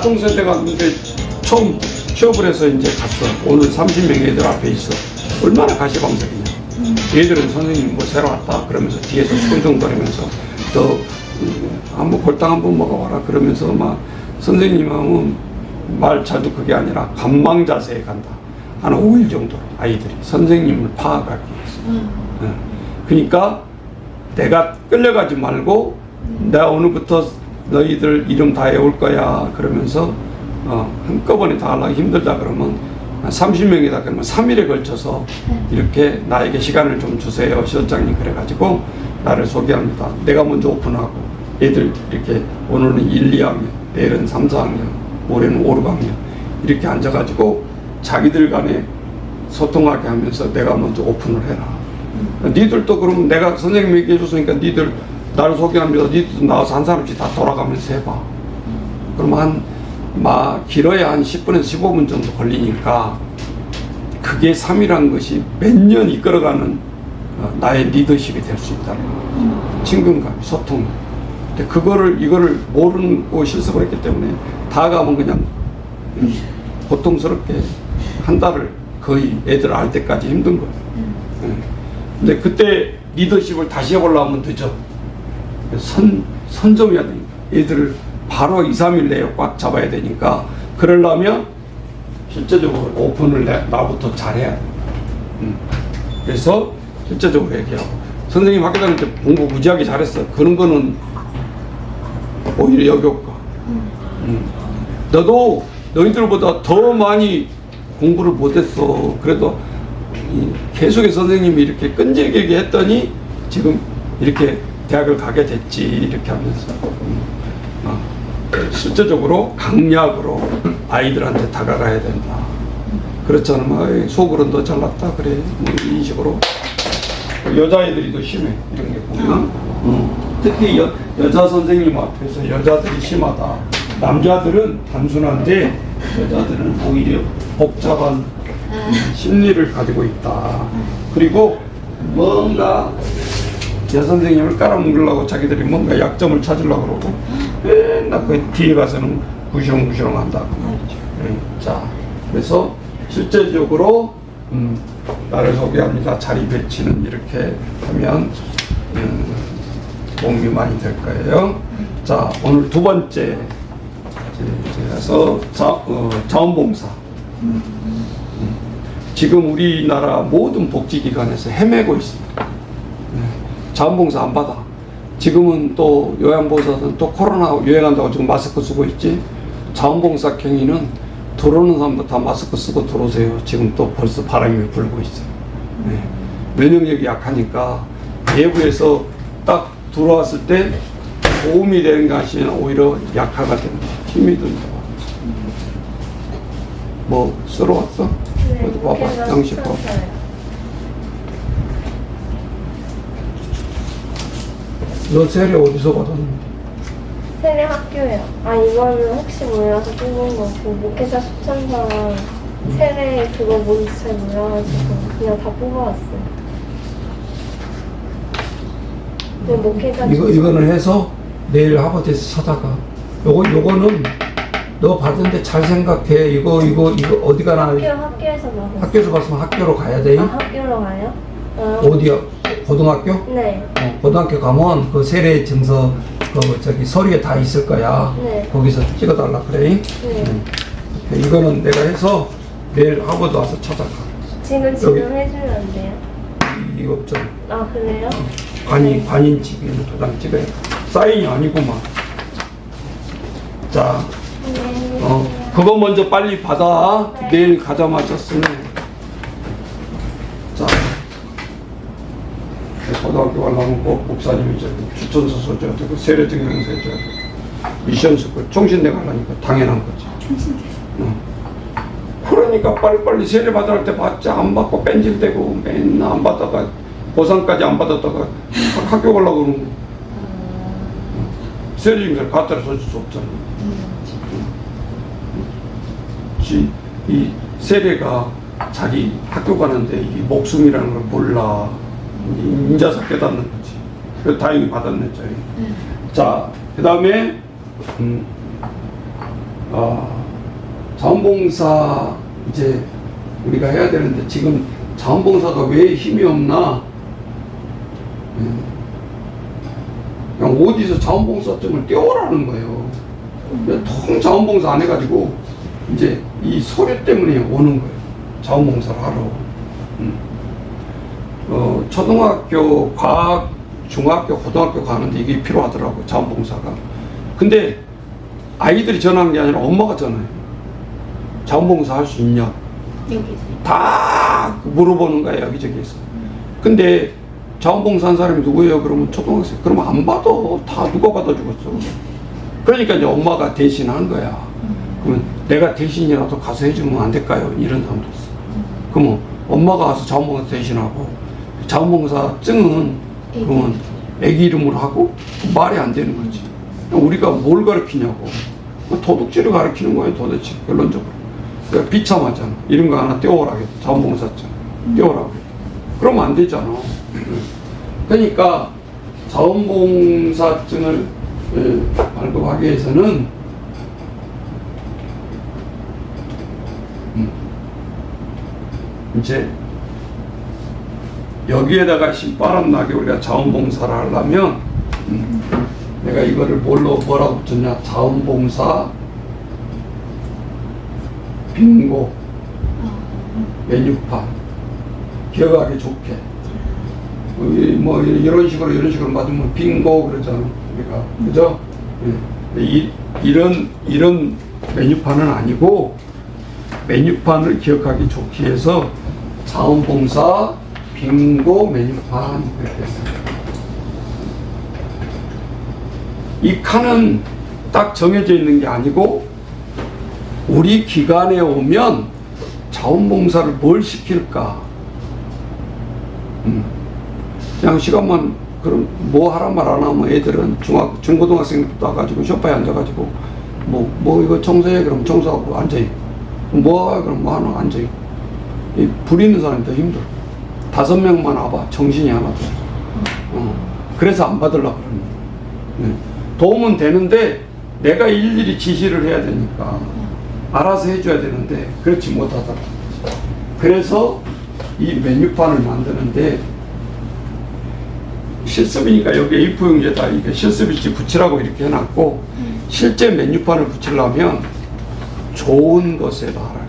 아동센터 갔는데 처음 취업을 해서 이제 갔어. 오늘 30명 애들 앞에 있어. 얼마나 가시방석이냐. 얘들은 선생님 뭐 새로 왔다 그러면서 뒤에서 수근정거리면서 너 한번 골탕 한번 먹어봐라 그러면서 막 선생님 하면 말잘도 그게 아니라 감망 자세에 간다. 한 5일 정도로 아이들이 선생님을 파악하기 위해서. 그러니까 내가 끌려가지 말고 내가 오늘부터 너희들 이름 다 외울 거야 그러면서 한꺼번에 다 하려고 힘들다 그러면 30명이다 그러면 3일에 걸쳐서 이렇게 나에게 시간을 좀 주세요 시원장님 그래가지고 나를 소개합니다. 내가 먼저 오픈하고 애들 이렇게 오늘은 1, 2학년 내일은 3, 4학년 올해는 5, 6학년 이렇게 앉아가지고 자기들 간에 소통하게 하면서 내가 먼저 오픈을 해라. 니들도 그럼 내가 선생님이 얘기해 줬으니까 니들 나를 소개합니다. 니들도 나와서 한 사람씩 다 돌아가면서 해봐. 그러면 길어야 한 10분에서 15분 정도 걸리니까 그게 3이라는 것이 몇 년 이끌어가는 나의 리더십이 될 수 있다. 친근감, 소통. 근데 이거를 모르고 실습을 했기 때문에 다 가면 그냥 고통스럽게 한 달을 거의 애들 알 때까지 힘든 거예요. 근데 그때 리더십을 다시 해보려면 늦어. 선점해야 되니까. 애들을 바로 2, 3일 내에 꽉 잡아야 되니까 그러려면 실제적으로 오픈을 나부터 잘해야 돼. 그래서 실제적으로 얘기하고 선생님 학교 다닐 때 공부 무지하게 잘했어. 그런 거는 오히려 역효과. 너도 너희들보다 더 많이 공부를 못했어. 그래도 계속해 선생님이 이렇게 끈질기게 했더니 지금 이렇게 대학을 가게 됐지. 이렇게 하면서 실제적으로 강약으로 아이들한테 다가가야 된다. 그렇지 않으면 속으로 너 잘났다 그래. 뭐 이 식으로 여자애들이 더 심해. 이런 게 보면 특히 여자 선생님 앞에서 여자들이 심하다. 남자들은 단순한데 여자들은 오히려 복잡한 심리를 가지고 있다. 그리고 뭔가 여선생님을 깔아먹으려고 자기들이 뭔가 약점을 찾으려고 그러고 맨날 그 뒤에 가서는 구시렁구시렁 한다. 자, 그래서 실제적으로 나를 소개합니다. 자리 배치는 이렇게 하면 도움이 많이 될 거예요. 자, 오늘 두 번째 그래서 자원봉사. 지금 우리나라 모든 복지기관에서 헤매고 있습니다. 자원봉사 안 받아. 지금은 또 요양보호사들은 또 코로나 유행한다고 지금 마스크 쓰고 있지. 자원봉사 경위는 들어오는 사람도 다 마스크 쓰고 들어오세요. 지금 또 벌써 바람이 불고 있어요. 면역력이 약하니까 외부에서 딱 들어왔을 때 도움이 되는 것이 오히려 약화가 됩니다. 힘이 든다. 뭐 쓰러 왔어? 네, 어디 봐봐. 양식 봐봐. 너 세례 어디서 받았는데? 세례 학교요. 이거는 혹시 몰라서 뽑은 거고 목회자 추천서랑 세례 그거 뭔지 잘 몰라가지고 그냥 다 뽑아왔어요. 근데 목회자 이거는 해서 내일 하버드에서 찾아가. 요거는 너 받은데 잘 생각해. 이거 어디 가나? 학교에서 받았어요. 학교에서 봤으면 학교로 가야 돼. 학교로 가요? 어디야? 고등학교? 네. 고등학교 가면 그 세례 증서 서류에 다 있을 거야. 네. 거기서 찍어달라 그래. 네. 이거는 내가 해서 내일 하버드 와서 찾아가. 지금 해주면 안 돼요? 이거 좀 그래요? 관인지기는 도장 찍어야 돼. 사인이 아니구만. 자, 그거 먼저 빨리 받아. 네. 내일 가자마자 쓰면. 자, 고등학교 가려면 꼭 목사님이 추천서 써줘야 되고 세례 증명서 해줘야 되고 미션 스쿨 총신대 가려니까 당연한 거지. 총신대. 그러니까 빨리빨리 세례 받을 때 받지 안 받고 뺀질대고 맨날 안 받다가 고3까지 안 받았다가 학교 가려고 그러는 거. 세례 증명서 갖다 써줄 수 없잖아. 이 세례가 자기 학교 가는데 이 목숨이라는 걸 몰라. 인자서 깨닫는 거지. 그래서 다행히 받았네, 저희. 자, 그 다음에, 자원봉사 이제 우리가 해야 되는데 지금 자원봉사가 왜 힘이 없나? 그냥 어디서 자원봉사증을 떼오라는 거예요. 통 자원봉사 안 해가지고 이제 이 서류 때문에 오는 거예요. 자원봉사를 하러. 초등학교 과학, 중학교, 고등학교 가는데 이게 필요하더라고요. 자원봉사가. 근데 아이들이 전화하는 게 아니라 엄마가 전화해요. 자원봉사 할 수 있냐? 여기서. 다 물어보는 거예요. 여기저기에서. 근데 자원봉사 한 사람이 누구예요? 그러면 초등학생. 그러면 안 받아. 다 누가 받아주겠어. 그러니까 이제 엄마가 대신 한 거야. 그러면 내가 대신이라도 가서 해주면 안 될까요? 이런 사람도 있어. 그러면 엄마가 가서 자원봉사 대신하고 자원봉사증은 그러면 애기 이름으로 하고 말이 안 되는 거지. 우리가 뭘 가르치냐고. 도둑질을 가르치는 거예요, 도대체. 결론적으로. 그러니까 비참하잖아. 이런 거 하나 떼오라고 해. 자원봉사증. 떼오라고 해. 그러면 안 되잖아. 그러니까 자원봉사증을 발급하기 위해서는 이제 여기에다가 신바람 나게 우리가 자원봉사를 하려면 내가 이거를 뭐라고 붙였냐? 자원봉사 빙고 메뉴판 기억하기 좋게 뭐 이런 식으로 맞으면 빙고 그러잖아 우리가. 그죠? 이런 메뉴판은 아니고 메뉴판을 기억하기 좋게 해서 자원봉사 빙고 메뉴판 이렇게 했어요. 이 칸은 딱 정해져 있는 게 아니고 우리 기관에 오면 자원봉사를 뭘 시킬까? 그냥 시간만 그럼 뭐 하란 말 안 하면 애들은 중고등학생부터 와가지고 소파에 앉아가지고 뭐 이거 청소해 그럼 청소하고 앉아있고 뭐 하 그럼 뭐 하나 앉아있고 이 부리는 사람이 더 힘들어. 5명만 와봐 정신이 하나도 없어. 그래서 안 받으려고 그러는 거야. 도움은 되는데 내가 일일이 지시를 해야 되니까 알아서 해줘야 되는데 그렇지 못하더라. 그래서 이 메뉴판을 만드는데 실습이니까 여기 A4용지에다 이게 실습일지 붙이라고 이렇게 해놨고 실제 메뉴판을 붙이려면 좋은 것에다 알아요.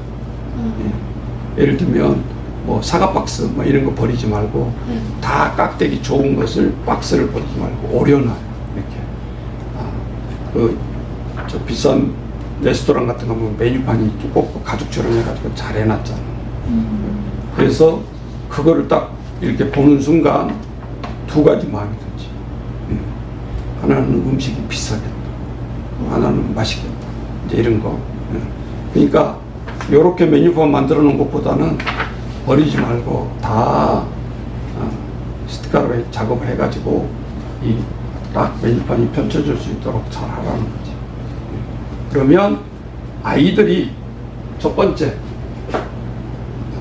예를 들면 뭐 사과 박스 뭐 이런 거 버리지 말고 다 깍대기 좋은 것을 박스를 버리지 말고 오려놔요. 이렇게 저 비싼 레스토랑 같은 거 보면 메뉴판이 두껍고 가죽처럼 해가지고 잘 해놨잖아. 그래서 그거를 딱 이렇게 보는 순간 두 가지 마음이 들지. 하나는 음식이 비싸겠다. 하나는 맛있겠다. 이제 이런 거. 그러니까 이렇게 메뉴판 만들어 놓은 것보다는 버리지 말고 다 스티커로 작업을 해가지고 이 딱 메뉴판이 펼쳐질 수 있도록 잘 하라는 거지. 그러면 아이들이 첫 번째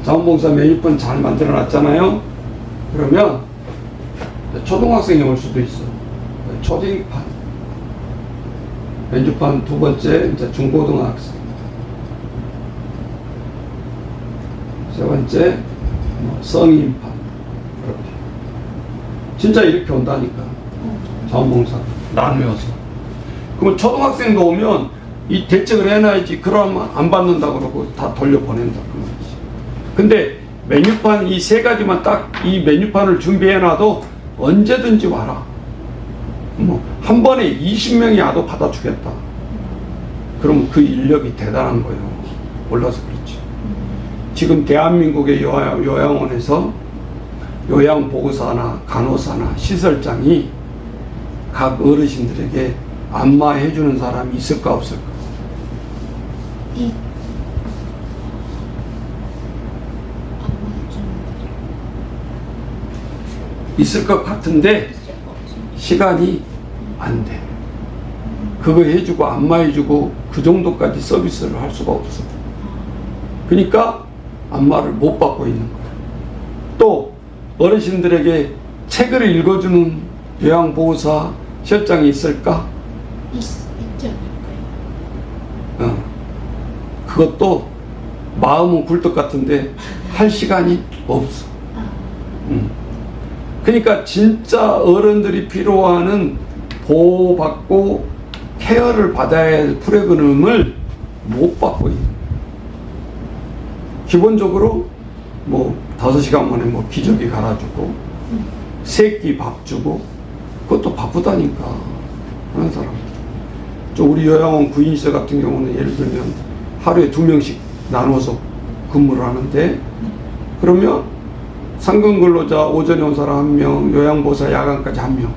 자원봉사 메뉴판 잘 만들어 놨잖아요. 그러면 초등학생이 올 수도 있어. 초딩판 메뉴판 두 번째 이제 중고등학생 세 번째 성인판 이렇게 진짜 이렇게 온다니까. 자원봉사 나누어서. 그러면 초등학생도 오면 이 대책을 해놔야지. 그러면 안 받는다 그러고 다 돌려보낸다 그 말이지. 근데 메뉴판 이 세 가지만 딱 이 메뉴판을 준비해놔도 언제든지 와라. 뭐 한 번에 20명이 와도 받아주겠다. 그럼 그 인력이 대단한 거예요. 몰라서 그렇지. 지금 대한민국의 요양원에서 요양보호사나 간호사나 시설장이 각 어르신들에게 안마해주는 사람이 있을까 없을까? 있을 것 같은데 시간이 안 돼. 그거 해주고 안마해주고 그 정도까지 서비스를 할 수가 없어. 그러니까 안마를 못 받고 있는 거야. 또 어르신들에게 책을 읽어주는 요양보호사 실장이 있을까? 있지 않을까요? 그것도 마음은 굴뚝 같은데 할 시간이 없어. 그러니까 진짜 어른들이 필요하는 보호받고 케어를 받아야 할 프로그램을 못 받고 있는. 기본적으로 뭐 5시간 만에 뭐 기저귀 갈아주고 새끼 밥 주고 그것도 바쁘다니까 하는 사람. 저 우리 요양원 구인시설 같은 경우는 예를 들면 하루에 2명씩 나눠서 근무를 하는데 그러면 상근 근로자 오전에 온 사람 1명, 요양보호사 야간까지 1명,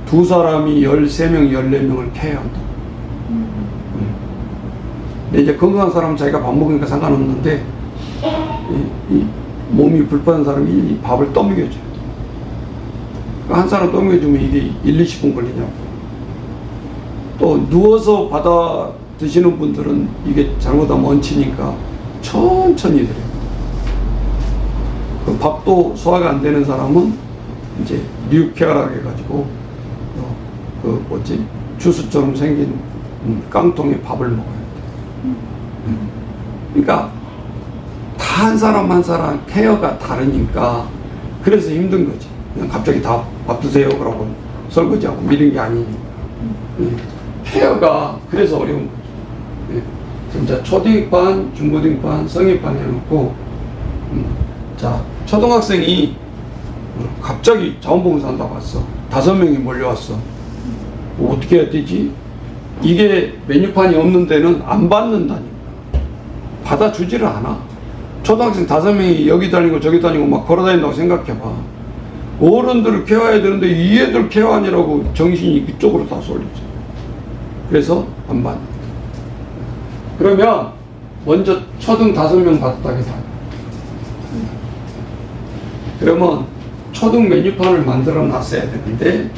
두 사람이 13명, 14명을 케어한다. 근데 이제 건강한 사람은 자기가 밥 먹으니까 상관없는데 이 몸이 불편한 사람이 이 밥을 떠먹여줘요. 한 사람 떠먹여주면 이게 1, 20분 걸리냐고. 또 누워서 받아 드시는 분들은 이게 잘못하면 얹히니까 천천히 드려요. 그 밥도 소화가 안 되는 사람은 이제 뉴케어라고 해가지고 그 뭐지 주스처럼 생긴 깡통에 밥을 먹어요. 그러니까 다 한 사람 한 사람 케어가 다르니까 그래서 힘든 거지. 그냥 갑자기 다 밥 드세요 그러고 설거지하고 미는 게 아니니까. 케어가 그래서 어려운 거죠. 진짜 초딩반, 중고딩반, 성인반 해놓고 자 초등학생이 갑자기 자원봉사 한다고 왔어. 5명이 몰려왔어. 뭐 어떻게 해야 되지? 이게 메뉴판이 없는 데는 안 받는다니까. 받아주지를 않아. 초등학생 5명이 여기 다니고 저기 다니고 막 걸어다닌다고 생각해봐. 어른들을 케어해야 되는데 이 애들 케어하느라고 정신이 그쪽으로 다 쏠리지. 그래서 안 받는. 그러면 먼저 초등 5명 받았다고 해봐. 그러면 초등 메뉴판을 만들어 놨어야 되는데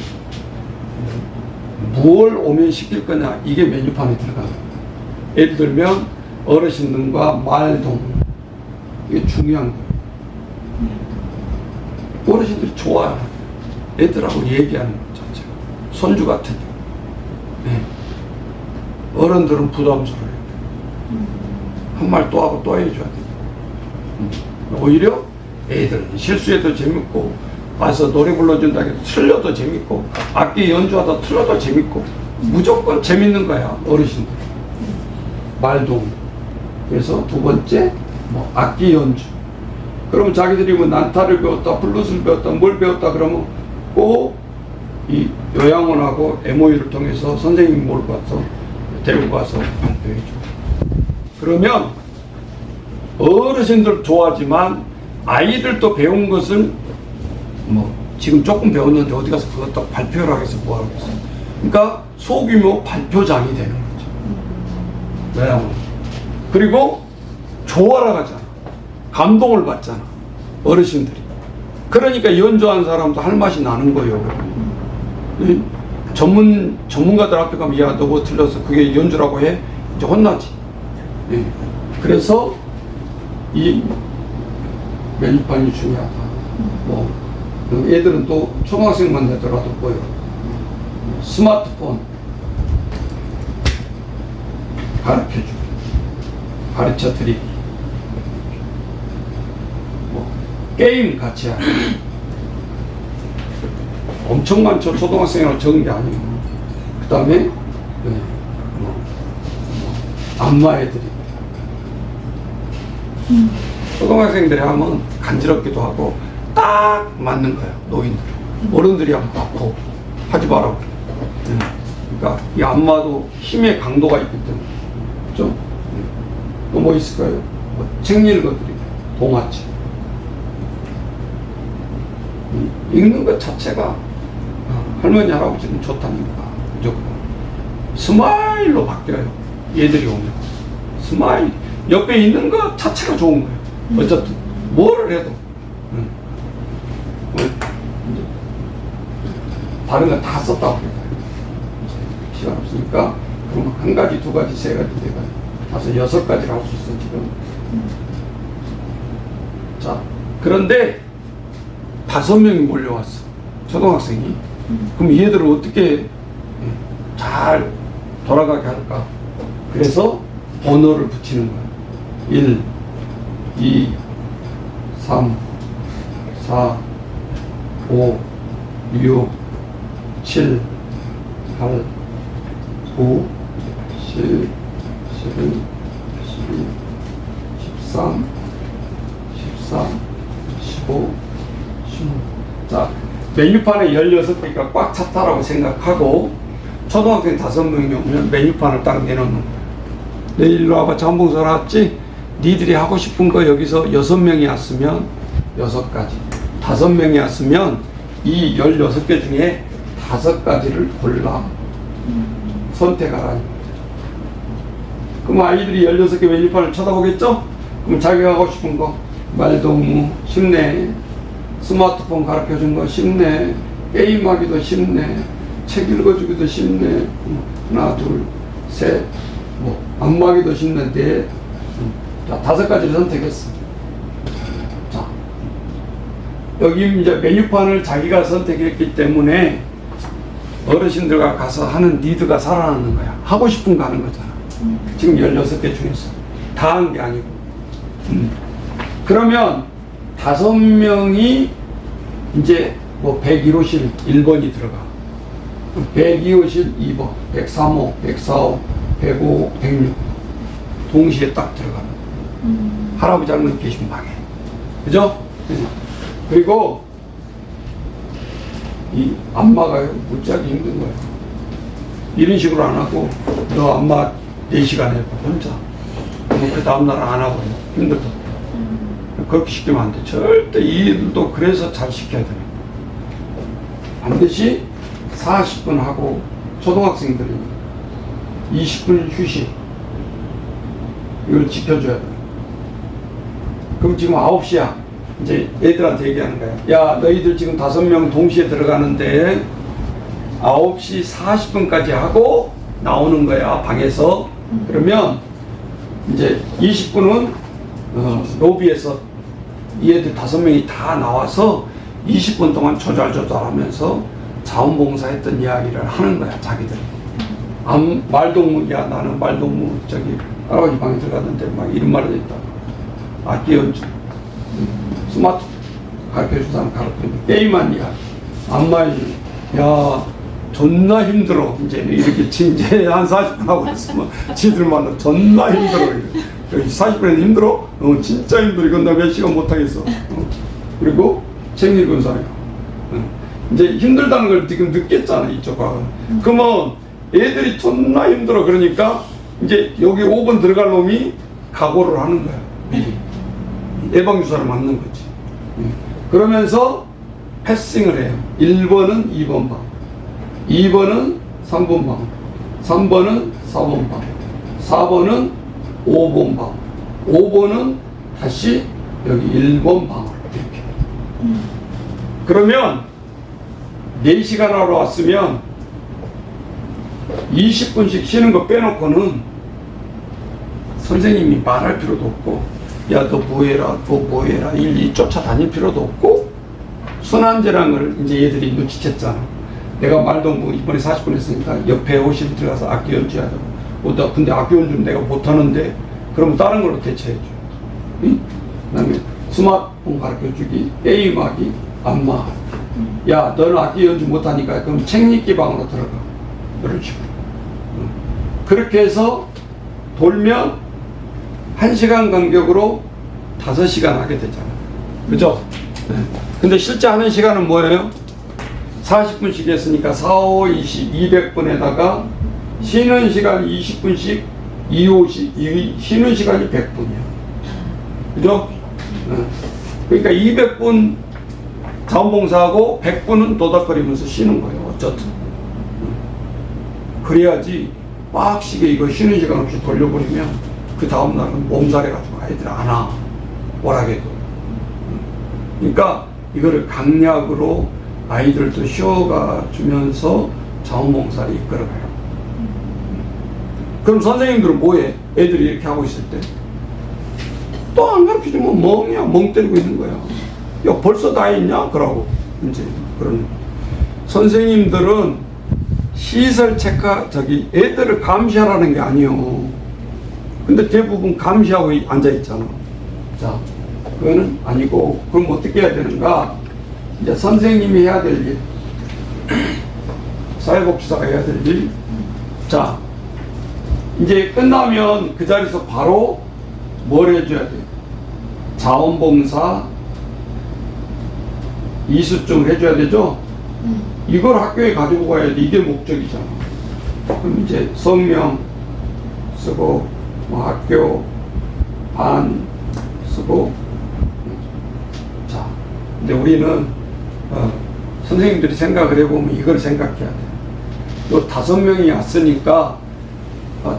무엇을 오면 시킬 거냐 이게 메뉴판에 들어가요. 예를 들면 어르신들과 말동 이게 중요한 거예요. 어르신들이 좋아요. 애들하고 얘기하는 것 자체가 손주 같은 네. 어른들은 부담스러워요. 한 말 또 하고 또 해줘야 돼요. 오히려 애들은 실수해도 재밌고 와서 노래 불러준다 해도 틀려도 재밌고 악기 연주하다 틀려도 재밌고 무조건 재밌는 거야 어르신들. 말도. 그래서 두 번째 뭐 악기 연주. 그러면 자기들이 뭐 난타를 배웠다 블루스를 배웠다 뭘 배웠다 그러면 꼭 이 요양원하고 MOU를 통해서 선생님이 몰고 와서 데리고 가서 발표해줘. 그러면 어르신들 좋아하지만 아이들도 배운 것을 뭐 지금 조금 배웠는데 어디 가서 그것 딱 발표를 하겠어 뭐 하겠어. 그러니까 소규모 발표장이 되는 거죠. 요양원. 그리고 좋아라 가잖아. 감동을 받잖아. 어르신들이. 그러니까 연주한 사람도 할 맛이 나는 거예요. 전문가들 앞에 가면 야 너 뭐 틀려서 그게 연주라고 해? 이제 혼나지. 그래서 이 메뉴판이 중요하다. 뭐 애들은 또 초등학생만 되더라도 뭐요? 스마트폰 가르쳐주고 가르쳐드리기 뭐 게임 같이 하고 엄청 많죠. 초등학생이라고 적은 게 아니에요. 그 다음에 안마해드리기 초등학생들이 하면 간지럽기도 하고 딱 맞는 거예요. 노인들 어른들이 하면 아고 하지 말라고. 그러니까 이 안마도 힘의 강도가 있기 때문에 그렇죠? 또 뭐 있을까요? 뭐 책 읽어드리기 동화책 읽는 것 자체가 할머니 할아버지는 좋다니까 무조건 스마일로 바뀌어요. 얘들이 오면 스마일 옆에 있는 것 자체가 좋은 거예요. 어쨌든 뭐를 해도 다른 거 다 썼다고 그래요. 시간 없으니까 그럼 1가지, 2가지, 3가지, 4가지, 5, 6가지를 할 수 있어 지금. 자 그런데 5명이 몰려왔어 초등학생이. 그럼 얘들을 어떻게 잘 돌아가게 할까? 그래서 번호를 붙이는 거야. 1, 2, 3, 4, 5, 6, 7, 8, 9, 10, 11, 12, 13, 14, 15, 16. 자, 메뉴판에 16개가 꽉 찼다라고 생각하고 초등학생 5명이 오면 메뉴판을 딱 내놓는 거야. 내 일로 와봐. 자원봉사 왔지? 니들이 하고 싶은 거 여기서 6명이 왔으면 6가지, 5명이 왔으면 이 16개 중에 5가지를 골라 선택하라는 거죠. 그럼 아이들이 16개 메뉴판을 쳐다보겠죠? 그럼 자기가 하고 싶은 거 말동무 쉽네, 스마트폰 가르쳐준 거 쉽네, 게임하기도 쉽네, 책 읽어주기도 쉽네, 하나 둘 셋, 뭐 안마기도 쉽네, 넷. 자, 5가지를 선택했어. 자, 여기 이제 메뉴판을 자기가 선택했기 때문에 어르신들과 가서 하는 니드가 살아나는 거야. 하고 싶은 거 하는 거잖아. 지금 16개 중에서 다 한 게 아니고. 그러면 5명이 이제 뭐 101호실 1번이 들어가. 102호실 2번, 103호, 104호, 105, 106 동시에 딱 들어가는. 할아버지 할머니 계신 방에. 그죠? 그리고 이 안마가 무지하게 힘든 거예요. 이런 식으로 안 하고 너 안마 4시간 해봐 혼자. 그 다음날 안 하고 힘들다. 그렇게 시키면 안 돼. 절대 이 일도 그래서 잘 시켜야 돼. 반드시 40분 하고 초등학생들이 20분 휴식 이걸 지켜줘야 돼. 그럼 지금 9시야. 이제 애들한테 얘기하는 거야. 야, 너희들 지금 5명 동시에 들어가는데 9시 40분까지 하고 나오는 거야, 방에서. 그러면 이제 20분은 로비에서 이 애들 5명이 다 나와서 20분 동안 조잘조잘하면서 자원봉사했던 이야기를 하는 거야, 자기들. 말동무야, 나는 말동무 저기 할아버지 방에 들어갔는데 막 이런 말을 했다. 악기 연주, 스마트 가르쳐준 사람 가르쳐주는 게임한 이야기, 안마해주는. 야, 존나 힘들어. 이제 이렇게 이제 한 40분 하고 있으면 지들만 존나 힘들어. 여기 40분에 힘들어? 진짜 힘들어. 이건 나 몇 시간 못 하겠어. 그리고 책 읽은 사람이야. 이제 힘들다는 걸 지금 느꼈잖아, 이쪽은. 그러면 애들이 존나 힘들어. 그러니까 이제 여기 5번 들어갈 놈이 각오를 하는 거야, 미리. 예방주사를 맞는 거지. 그러면서 패싱을 해요. 1번은 2번 방, 2번은 3번 방, 3번은 4번 방, 4번은 5번 방, 5번은 다시 여기 1번 방으로 이렇게. 그러면 4시간 하러 왔으면 20분씩 쉬는 거 빼놓고는 선생님이 말할 필요도 없고, 야, 너 뭐해라, 너 뭐해라, 일일이 쫓아다닐 필요도 없고, 순환제라는 걸 이제 얘들이 눈치챘잖아. 내가 말동무 이번에 40분 했으니까 옆에 호실 들어가서 악기 연주하자고. 나 근데 악기 연주는 내가 못하는데, 그러면 다른 걸로 대체해줘. 응? 그 다음에 스마트폰 가르쳐주기, 게임하기, 안마하기. 야, 너는 악기 연주 못하니까 그럼 책 읽기 방으로 들어가. 이런 식으로. 그렇게 해서 돌면 1시간 간격으로 5시간 하게 되잖아. 그죠? 네. 근데 실제 하는 시간은 뭐예요? 40분씩 했으니까 4, 5, 20, 200분에다가 쉬는 시간 20분씩 2, 50, 쉬는 시간이 100분이야. 그죠? 네. 그러니까 200분 자원봉사하고 100분은 도닥거리면서 쉬는 거예요. 어쨌든. 그래야지 빡시게 이거 쉬는 시간 없이 돌려버리면 그 다음날은 몸살해가지고 아이들 안 와. 뭐라게도. 그러니까 이거를 강약으로 아이들도 쉬어가 주면서 자원봉사를 이끌어가요. 그럼 선생님들은 뭐해? 애들이 이렇게 하고 있을 때 또 안 가르쳐주면 멍이야. 멍 때리고 있는 거야. 야, 벌써 다 했냐? 그러고 이제 그런 선생님들은 시설 체크, 애들을 감시하라는 게 아니요. 근데 대부분 감시하고 앉아있잖아. 자, 그거는 아니고, 그럼 어떻게 해야 되는가? 이제 선생님이 해야 될 일, 사회복지사가 해야 될 일. 자, 이제 끝나면 그 자리에서 바로 뭘 해줘야 돼? 자원봉사 이수증을 해줘야 되죠? 이걸 학교에 가지고 가야 돼. 이게 목적이잖아. 그럼 이제 성명 쓰고, 뭐 학교, 반 쓰고. 자, 근데 우리는, 선생님들이 생각을 해보면 이걸 생각해야 돼. 요 5명이 왔으니까,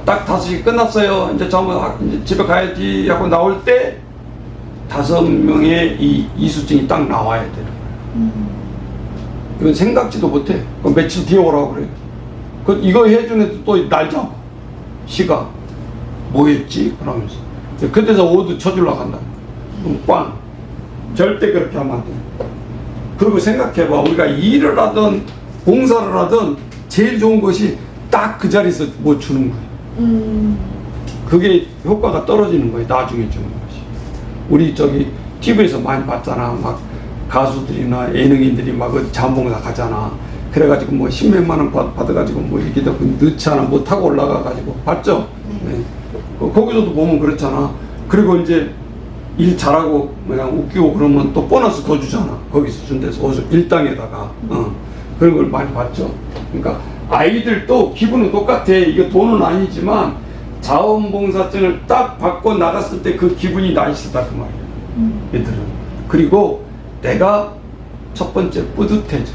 딱 5시 끝났어요. 이제 이제 집에 가야지 하고 나올 때 5명의 이 이수증이 딱 나와야 되는 거야. 이건 생각지도 못해. 그럼 며칠 뒤에 오라고 그래. 이거 해준 애도 또 날 잡아. 시가 뭐 했지? 그러면서. 그때서 오드 쳐주려고 한다. 그럼 꽝. 절대 그렇게 하면 안 돼. 그리고 생각해봐. 우리가 일을 하든 봉사를 하든 제일 좋은 것이 딱 그 자리에서 뭐 주는 거야. 그게 효과가 떨어지는 거예요. 나중에 주는 것이. 우리 TV에서 많이 봤잖아. 막 가수들이나 예능인들이 막 자원봉사 가잖아. 그래가지고 뭐 10몇만 원 받아가지고 뭐 이렇게 넣잖아. 뭐 타고 올라가가지고. 봤죠? 네. 거기서도 보면 그렇잖아. 그리고 이제 일 잘하고 그냥 웃기고 그러면 또 보너스 더 주잖아. 거기서 준 데서. 일당에다가. 그런 걸 많이 봤죠. 그러니까 아이들도 기분은 똑같아. 이거 돈은 아니지만 자원봉사증을 딱 받고 나갔을 때 그 기분이 나이스다 그 말이야. 얘들은. 그리고 내가 첫 번째 뿌듯해져.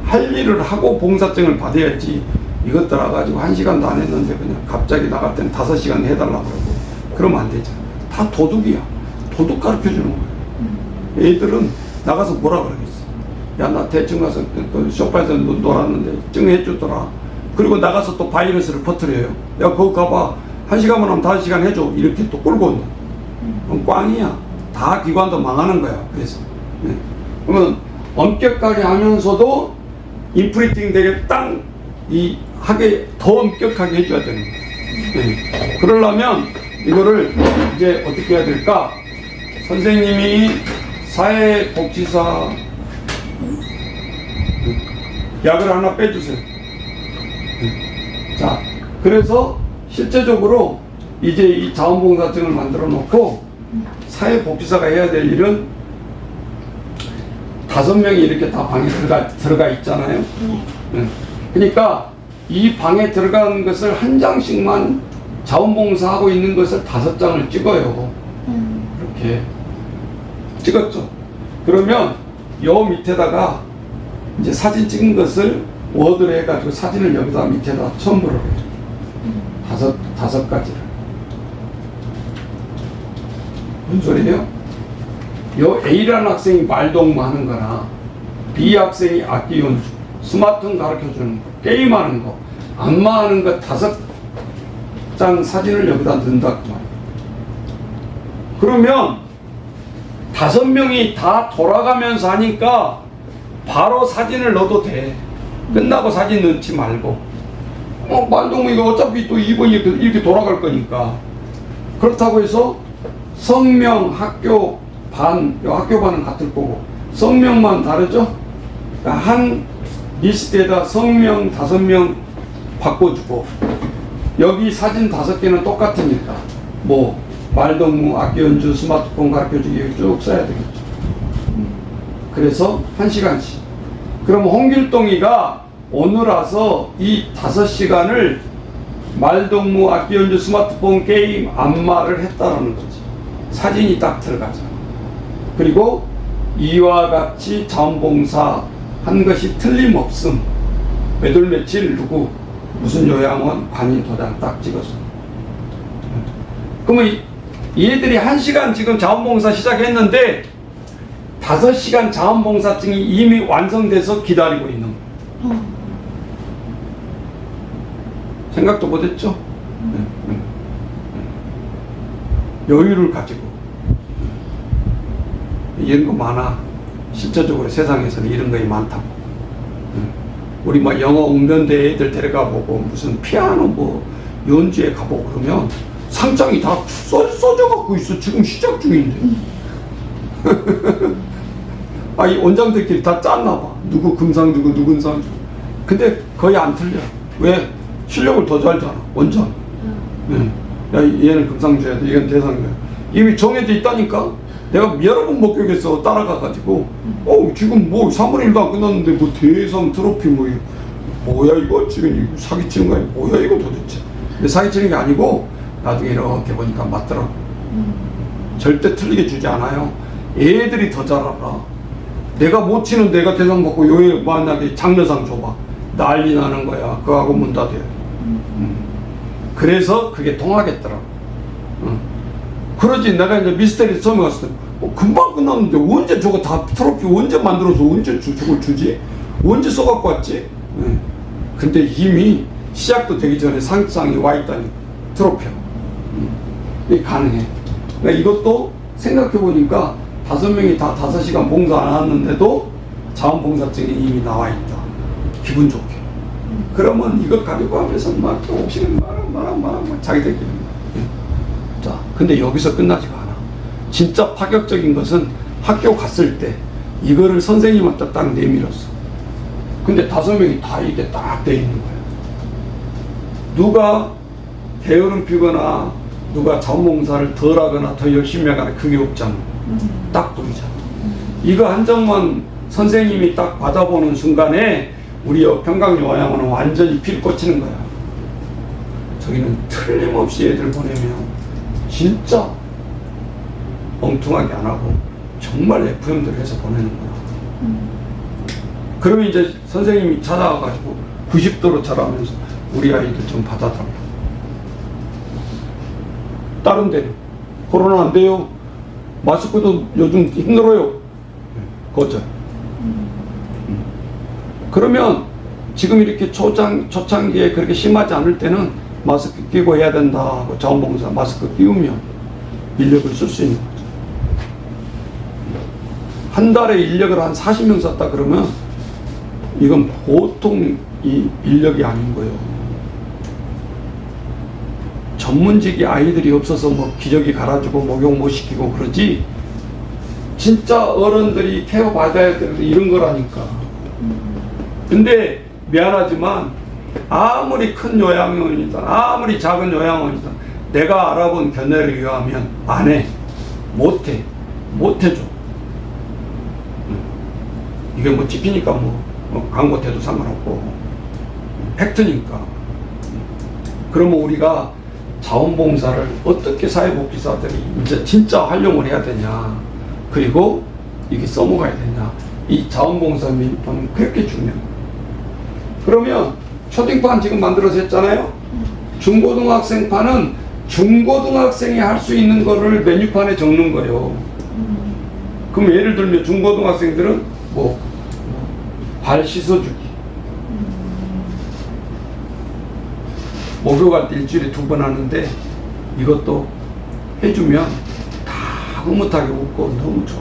할 일을 하고 봉사증을 받아야지. 이것들 와가지고 1시간도 안 했는데 그냥 갑자기 나갈 때는 5시간 해달라고 그러고 그러면 안 되잖아. 다 도둑이야. 도둑 가르쳐 주는 거야. 애들은 나가서 뭐라 그러겠어. 야, 나 대충 가서 쇼파에서 놀았는데 증 해주더라. 그리고 나가서 또 바이러스를 퍼뜨려요. 야, 그거 가봐. 1시간만 하면 5시간 해줘. 이렇게 또 끌고 온다. 그럼 꽝이야. 다 기관도 망하는 거야. 그래서. 네. 그러면 엄격하게 하면서도 인프리팅 되게 하게 더 엄격하게 해줘야 되는 거야. 네. 그러려면 이거를 이제 어떻게 해야 될까? 선생님이 사회복지사 약을 하나 빼주세요. 자, 그래서 실제적으로 이제 이 자원봉사증을 만들어 놓고 사회복지사가 해야 될 일은 5명이 이렇게 다 방에 들어가 있잖아요. 네. 그러니까 이 방에 들어간 것을 한 장씩만 자원봉사하고 있는 것을 5장을 찍어요. 이렇게 찍었죠. 그러면 요 밑에다가 이제 사진 찍은 것을 워드로 해가지고 사진을 여기다 밑에다 첨부를 해요. 5가지를. 무슨 소리예요? 요 A라는 학생이 말동무하는 거나 B 학생이 악기 연주, 스마트폰 가르쳐주는 거, 게임하는 거, 안마하는 거 5장 사진을 여기다 넣는다 그 말이에요. 그러면 5명이 다 돌아가면서 하니까 바로 사진을 넣어도 돼. 끝나고 사진 넣지 말고. 말동무 이거 어차피 또 2번이 이렇게 돌아갈 거니까. 그렇다고 해서 성명, 학교, 반, 학교 반은 같을 거고 성명만 다르죠? 그러니까 한 리스트에다 성명 5명 바꿔주고 여기 사진 5개는 똑같으니까 뭐 말동무, 악기 연주, 스마트폰 가르쳐주기 여기 쭉 써야 되겠죠. 그래서 1시간씩. 그럼 홍길동이가 오늘 와서 이 5시간을 말동무, 악기 연주, 스마트폰, 게임, 안마를 했다라는 거지. 사진이 딱 들어가죠. 그리고 이와 같이 자원봉사 한 것이 틀림없음. 몇월 며칠 누구 무슨 요양원 관인 도장 딱 찍었어. 그러면 얘들이 1시간 지금 자원봉사 시작했는데 5시간 자원봉사증이 이미 완성돼서 기다리고 있는 거예요. 생각도 못했죠? 여유를 가지고. 이런 거 많아. 실제적으로 세상에서는 이런 거이 많다고. 우리 막 영어 웅변대 애들 데려가 보고 무슨 피아노 뭐 연주회 가보고 그러면 상장이 다 써져 갖고 있어. 지금 시작 중인데. 아, 이 원장들끼리 다 짰나 봐. 누구 금상 주고 누구 상 주고. 근데 거의 안 틀려. 왜? 실력을 더 잘 잖아, 원장. 야, 얘는 금상 줘야 돼, 얘는 대상 줘야 돼. 이미 정해져 있다니까? 내가 여러 번 목격해서 따라가가지고, 지금 뭐 3분의 1도 안 끝났는데 뭐 대상 트로피 뭐야 이거? 지금 이거 사기치는 거야? 뭐야 이거 도대체? 근데 사기치는 게 아니고, 나중에 이렇게 보니까 맞더라고. 절대 틀리게 주지 않아요. 애들이 더 잘 알아. 내가 못 치는 내가 대상 받고 요에 만약에 장려상 줘봐. 난리 나는 거야. 그거하고 문 닫아야 돼. 그래서 그게 통하겠더라고. 그러지. 내가 이제 미스테리 처음에 갔을 때 금방 끝났는데 언제 저거 다 트로피 언제 만들어서 언제 저걸 주지? 언제 써갖고 왔지? 근데 이미 시작도 되기 전에 상장이 와 있다니. 트로피야. 이게 가능해. 그러니까 이것도 생각해보니까 5명이 다 5시간 봉사 안 왔는데도 자원봉사증이 이미 나와 있다. 기분 좋게. 그러면 이걸 가지고 하면서 막 혹시는 막 자기들끼리. 자, 근데 여기서 끝나지가 않아. 진짜 파격적인 것은 학교 갔을 때 이거를 선생님한테 딱 내밀었어. 근데 5명이 다 이게 딱 돼 있는 거야. 누가 게으름 피거나 누가 자원봉사를 덜 하거나 더 열심히 하거나 그게 없잖아. 딱 보이잖아. 이거 한 장만 선생님이 딱 받아보는 순간에 우리 평강요양원은 완전히 피를 꽂히는 거야. 저기는 틀림없이 애들 보내면 진짜 엉뚱하게 안 하고 정말 FM대로 해서 보내는 거야. 그러면 이제 선생님이 찾아와가지고 90도로 잘하면서 우리 아이들 좀 받아달라. 다른 데는 코로나 안 돼요. 마스크도 요즘 힘들어요. 거절. 그러면 지금 이렇게 초창기에 그렇게 심하지 않을 때는 마스크 끼고 해야 된다 하고 자원봉사 마스크 끼우면 인력을 쓸 수 있는 거죠. 한 달에 인력을 한 40명 썼다 그러면 이건 보통 이 인력이 아닌 거예요. 전문직이 아이들이 없어서 뭐 기저귀 갈아주고 목욕 못 시키고 그러지 진짜 어른들이 케어 받아야 되는 이런 거라니까. 근데 미안하지만 아무리 큰 요양원이든 아무리 작은 요양원이든 내가 알아본 견해를 의하면 안 해. 못 해줘. 이게 뭐 찍히니까 뭐 광고 돼도 상관없고 팩트니까. 그러면 우리가 자원봉사를 어떻게 사회복지사들이 이제 진짜 활용을 해야 되냐, 그리고 이게 써먹어야 되냐, 이 자원봉사 메뉴판은 그렇게 중요한 거예요. 그러면 초딩판 지금 만들어서 했잖아요. 중고등학생판은 중고등학생이 할 수 있는 거를 메뉴판에 적는 거예요. 그럼 예를 들면 중고등학생들은 발 씻어주기, 목욕할 때 일주일에 2번 하는데 이것도 해주면 다 흐뭇하게 웃고 너무 좋아.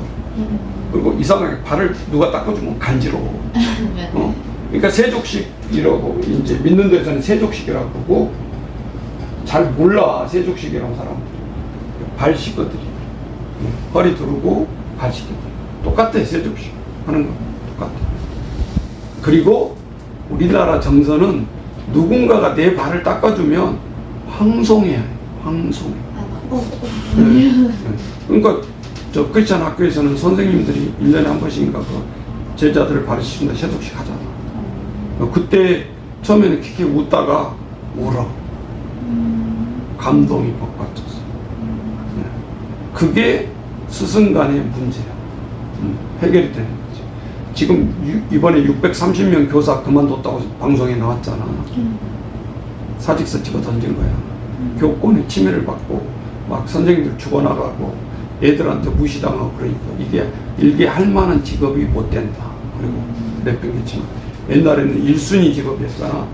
그리고 이상하게 발을 누가 닦아주면 간지러워. 그러니까 세족식이라고 이제 믿는 데서는 세족식이라고 보고 잘 몰라. 세족식이라는 사람들 발 씻거들이 허리 두르고 발 씻거들 똑같아. 세족식 하는 거 똑같아. 그리고 우리나라 정서는 누군가가 내 발을 닦아주면 황송해야 해. 황송해. 그러니까 저 크리스찬 학교에서는 선생님들이 1년에 한 번씩인가 그 제자들을 발을 씻는다 세족식 하잖아. 그때 처음에는 킥킥 웃다가 울어. 감동이 벅받쳤어. 그게 스승 간의 문제야. 해결이 되는 거지. 지금 이번에 630명 교사 그만뒀다고 방송에 나왔잖아. 사직서 집어 던진 거야. 교권에 침해를 받고 막 선생님들 죽어나가고 애들한테 무시당하고 그러니까 이게 일개 할 만한 직업이 못 된다. 그리고 내팽개치면 옛날에는 1순위 직업이었잖아.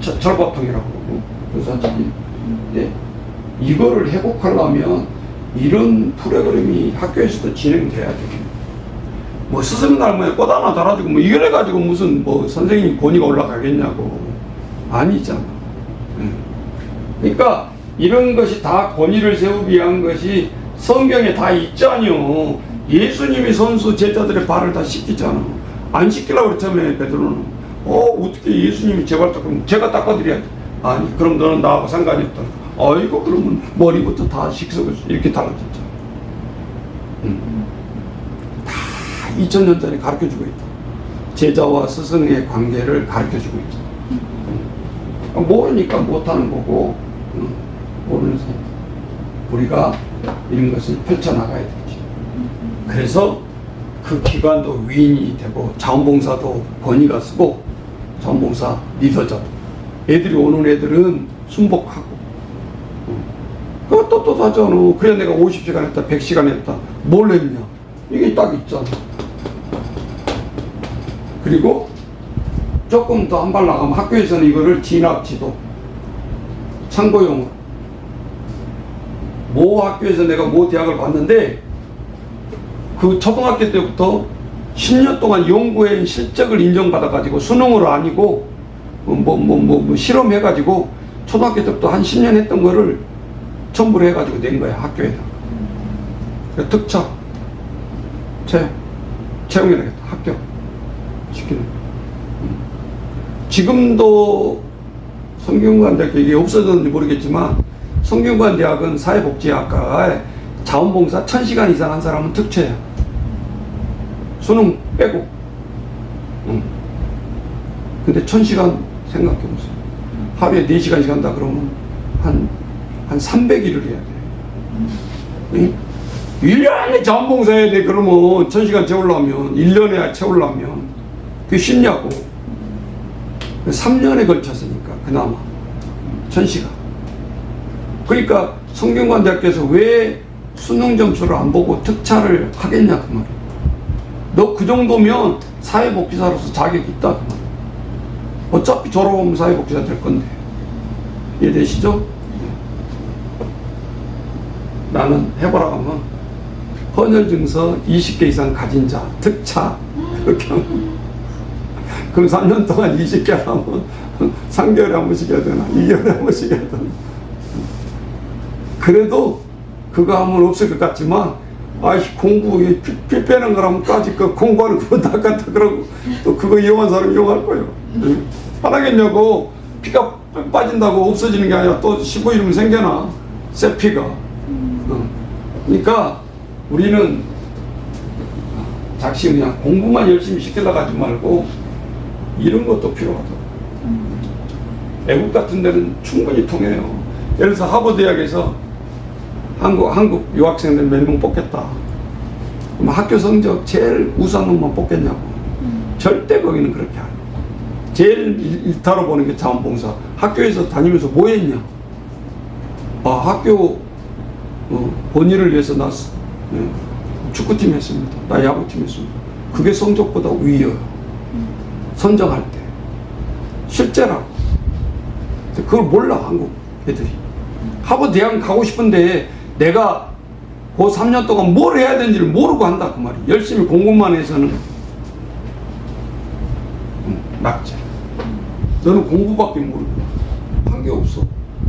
철밥통이라고 그러고. 그래서 이거를 회복하려면 이런 프로그램이 학교에서도 진행돼야 돼. 뭐 스승날모에 꽃 하나 달아주고 뭐 이걸 해가지고 무슨 뭐 선생님 권위가 올라가겠냐고. 아니잖아. 그러니까 이런 것이 다 권위를 세우기 위한 것이 성경에 다 있잖요. 예수님이 선수 제자들의 발을 다 씻기잖아. 안 씻기려고 그랬잖아요, 베드로는. 어떻게 예수님이 제 발 닦으면 제가 닦아드려야지. 아니, 그럼 너는 나하고 상관이 없다. 아이고, 그러면 머리부터 다 씻어서 이렇게 달라졌죠. 다 2000년 전에 가르쳐주고 있다. 제자와 스승의 관계를 가르쳐주고 있죠. 모르니까 못하는 거고, 모르는 사람. 우리가 이런 것을 펼쳐나가야 되지. 그래서 그 기관도 위인이 되고, 자원봉사도 권위가 쓰고, 자원봉사 리더죠. 애들이 오는 애들은 순복하고, 그거 떳떳하잖아. 그래, 내가 50시간 했다, 100시간 했다. 뭘 했냐? 이게 딱 있잖아. 그리고 조금 더 한 발 나가면 학교에서는 이거를 진학지도, 참고용으로. 모 학교에서 내가 모 대학을 봤는데, 그 초등학교 때부터 10년 동안 연구한 실적을 인정받아가지고 수능으로 아니고 실험해가지고 초등학교 때부터 한 10년 했던 거를 첨부를 해가지고 낸 거야, 학교에다. 특차, 채용해야겠다, 합격 시키는. 지금도 성균관대학교, 이게 없어졌는지 모르겠지만, 성균관대학은 사회복지학과에 자원봉사 1000시간 이상 한 사람은 특채야. 수능 빼고. 근데 1000시간 생각해보세요. 하루에 4시간씩 한다 그러면 한 300일을 해야 돼. 1년에 자원봉사해야 돼. 그러면 1000시간 채우려면, 1년에 채우려면 그게 쉽냐고. 3년에 걸쳤으니까 그나마 1000시간. 그러니까 성균관대학교에서 왜 수능 점수를 안 보고 특차를 하겠냐 그 말이야. 너 그 정도면 사회복지사로서 자격이 있다 그 말이야. 어차피 졸업하면 사회복지사 될 건데. 이해되시죠? 나는 해보라고 하면 헌혈증서 20개 이상 가진 자 특차 그렇게 하면, 그럼 3년 동안 20개 하면 3개월에 한 번씩 해야 되나 2개월에 한 번씩 해야 되나. 그래도 그거 하면 없을 것 같지만, 공부 피 빼는 거라면까지 그 공부하는 거 다 같다 그러고 또 그거 이용한 사람 이용할 거예요. 안 하겠냐고. 피가 빠진다고 없어지는 게 아니라 또 15일이면 생겨나, 새 피가. 그러니까 우리는 작심 그냥 공부만 열심히 시키려고 하지 말고 이런 것도 필요하다고. 외국 같은 데는 충분히 통해요. 예를 들어서 하버드 대학에서 한국 유학생들 몇 명 뽑겠다. 그럼 학교 성적 제일 우수한 놈만 뽑겠냐고. 절대 거기는 그렇게 안 해. 제일 일타로 보는 게 자원봉사. 학교에서 다니면서 뭐 했냐? 학교 본인을 위해서 나 축구팀 했습니다. 나 야구팀 했습니다. 그게 성적보다 위여요. 선정할 때. 실제라고. 그걸 몰라, 한국 애들이. 하버드 대학 가고 싶은데 내가 그 3년 동안 뭘 해야 되는지를 모르고 한다 그 말이야. 열심히 공부만 해서는 낙제. 너는 공부밖에 모르고 한 게 없어.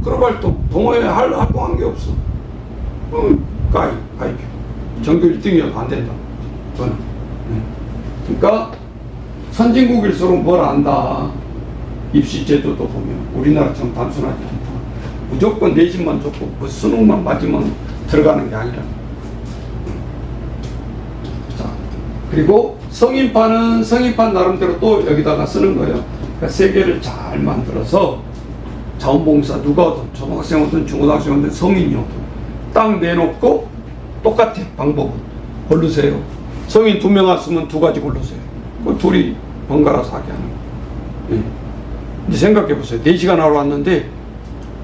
그런 활동, 동호회 활동 한 게 없어. 가입. 전교 1등이어도 안 된다. 저는. 그러니까 선진국일수록 뭘 안다. 입시 제도도 보면 우리나라처럼 단순하지 않다. 무조건 내신만 좋고 그 수능만 맞으면 들어가는 게 아니라. 자, 그리고 성인판은 성인판 나름대로 또 여기다가 쓰는 거예요. 그러니까 세 개를 잘 만들어서 자원봉사 누가 오든 초등학생이든 중고등학생이든 성인이어도 딱 내놓고 똑같아. 방법은 고르세요. 성인 2명 왔으면 2가지 고르세요. 그 둘이 번갈아서 하게 하는 거예요. 이제 생각해 보세요. 4시간 하러 왔는데